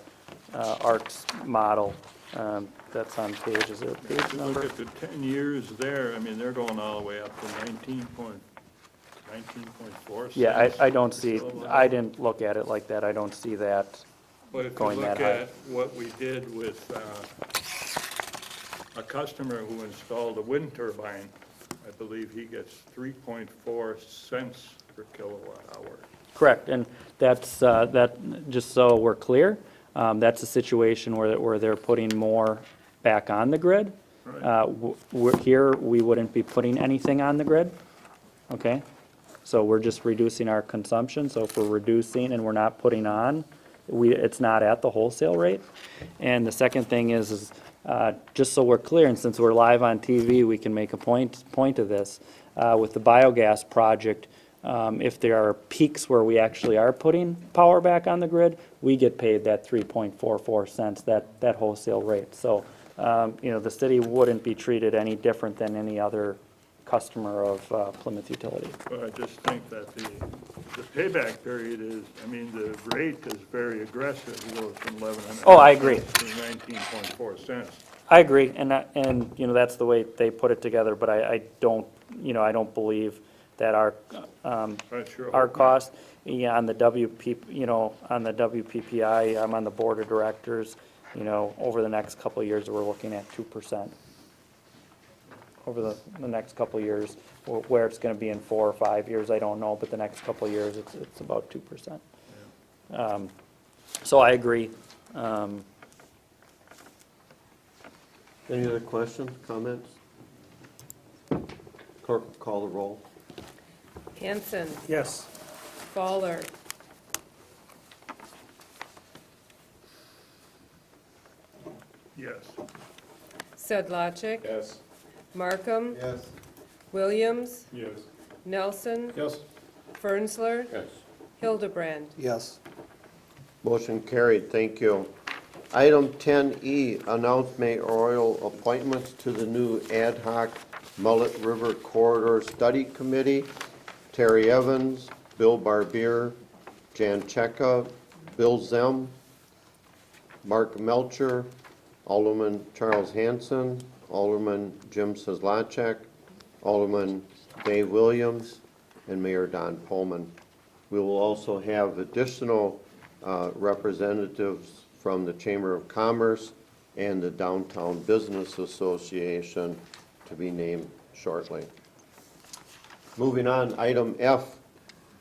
ARC's model, that's on page, is there a page number? Look at the 10 years there, I mean, they're going all the way up to 19.4 cents. Yeah, I don't see, I didn't look at it like that. I don't see that But if you going that look high. at what we did with a customer who installed a wind turbine, I believe he gets 3.4 cents per kilowatt hour. Correct, and that's, just so we're clear, that's a situation where they're putting more back on the grid. Here, we wouldn't be putting anything on the grid, okay? So we're just reducing our consumption, so if we're reducing and we're not putting on, it's not at the wholesale rate. And the second thing is just so we're clear, and since we're live on TV, we can make a point of this. With the biogas project, if there are peaks where we actually are putting power back on the grid, we get paid that 3.44 cents, that wholesale rate. So, the city wouldn't be treated any different than any other customer of Plymouth Utility. But I just think that the payback period is, I mean, the rate is very aggressive. It goes from 11.5 Oh, I agree. to 19.4 cents. I agree, and that's the way they put it together, but I don't believe that are, I sure our hope not. cost. Yeah, on the on the WPPI, I'm on the board of directors, over the next couple of years, we're looking at 2%. Over the next couple of years, where it's gonna be in 4 or 5 years, I don't know, but the next couple of years, it's about 2%. So I agree. Any other questions, comments? Clerk, call the roll. Hanson, Yes. Fowler, Yes. Sedlacek, Yes. Markham, Yes. Williams, Yes. Nelson, Yes. Fernsler, Yes. Hildebrand. Yes. Motion carried, thank you. Item 10E, announce mayoral appointments to the new ad hoc Mullet River Corridor Study Committee. Terry Evans, Bill Barbier, Jan Cheka, Bill Zem, Mark Melcher, Alderman Charles Hanson, Alderman Jim Seslacek, Alderman Dave Williams, and Mayor Don Pullman. We will also have additional representatives from the Chamber of Commerce and the Downtown Business Association to be named shortly. Moving on, item F,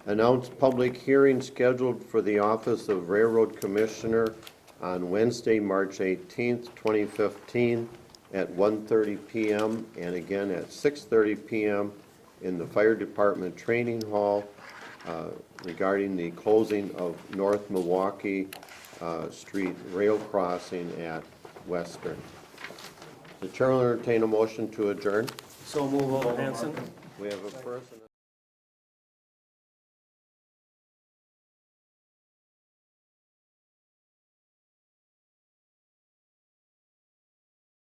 announce public hearing scheduled for the Office of Railroad Commissioner on Wednesday, March 18th, 2015, at 1:30 p.m. and again at 6:30 p.m. in the Fire Department Training Hall regarding the closing of North Milwaukee Street rail crossing at Western. The chair will entertain a motion to adjourn. So move, Hanson. We have a first and a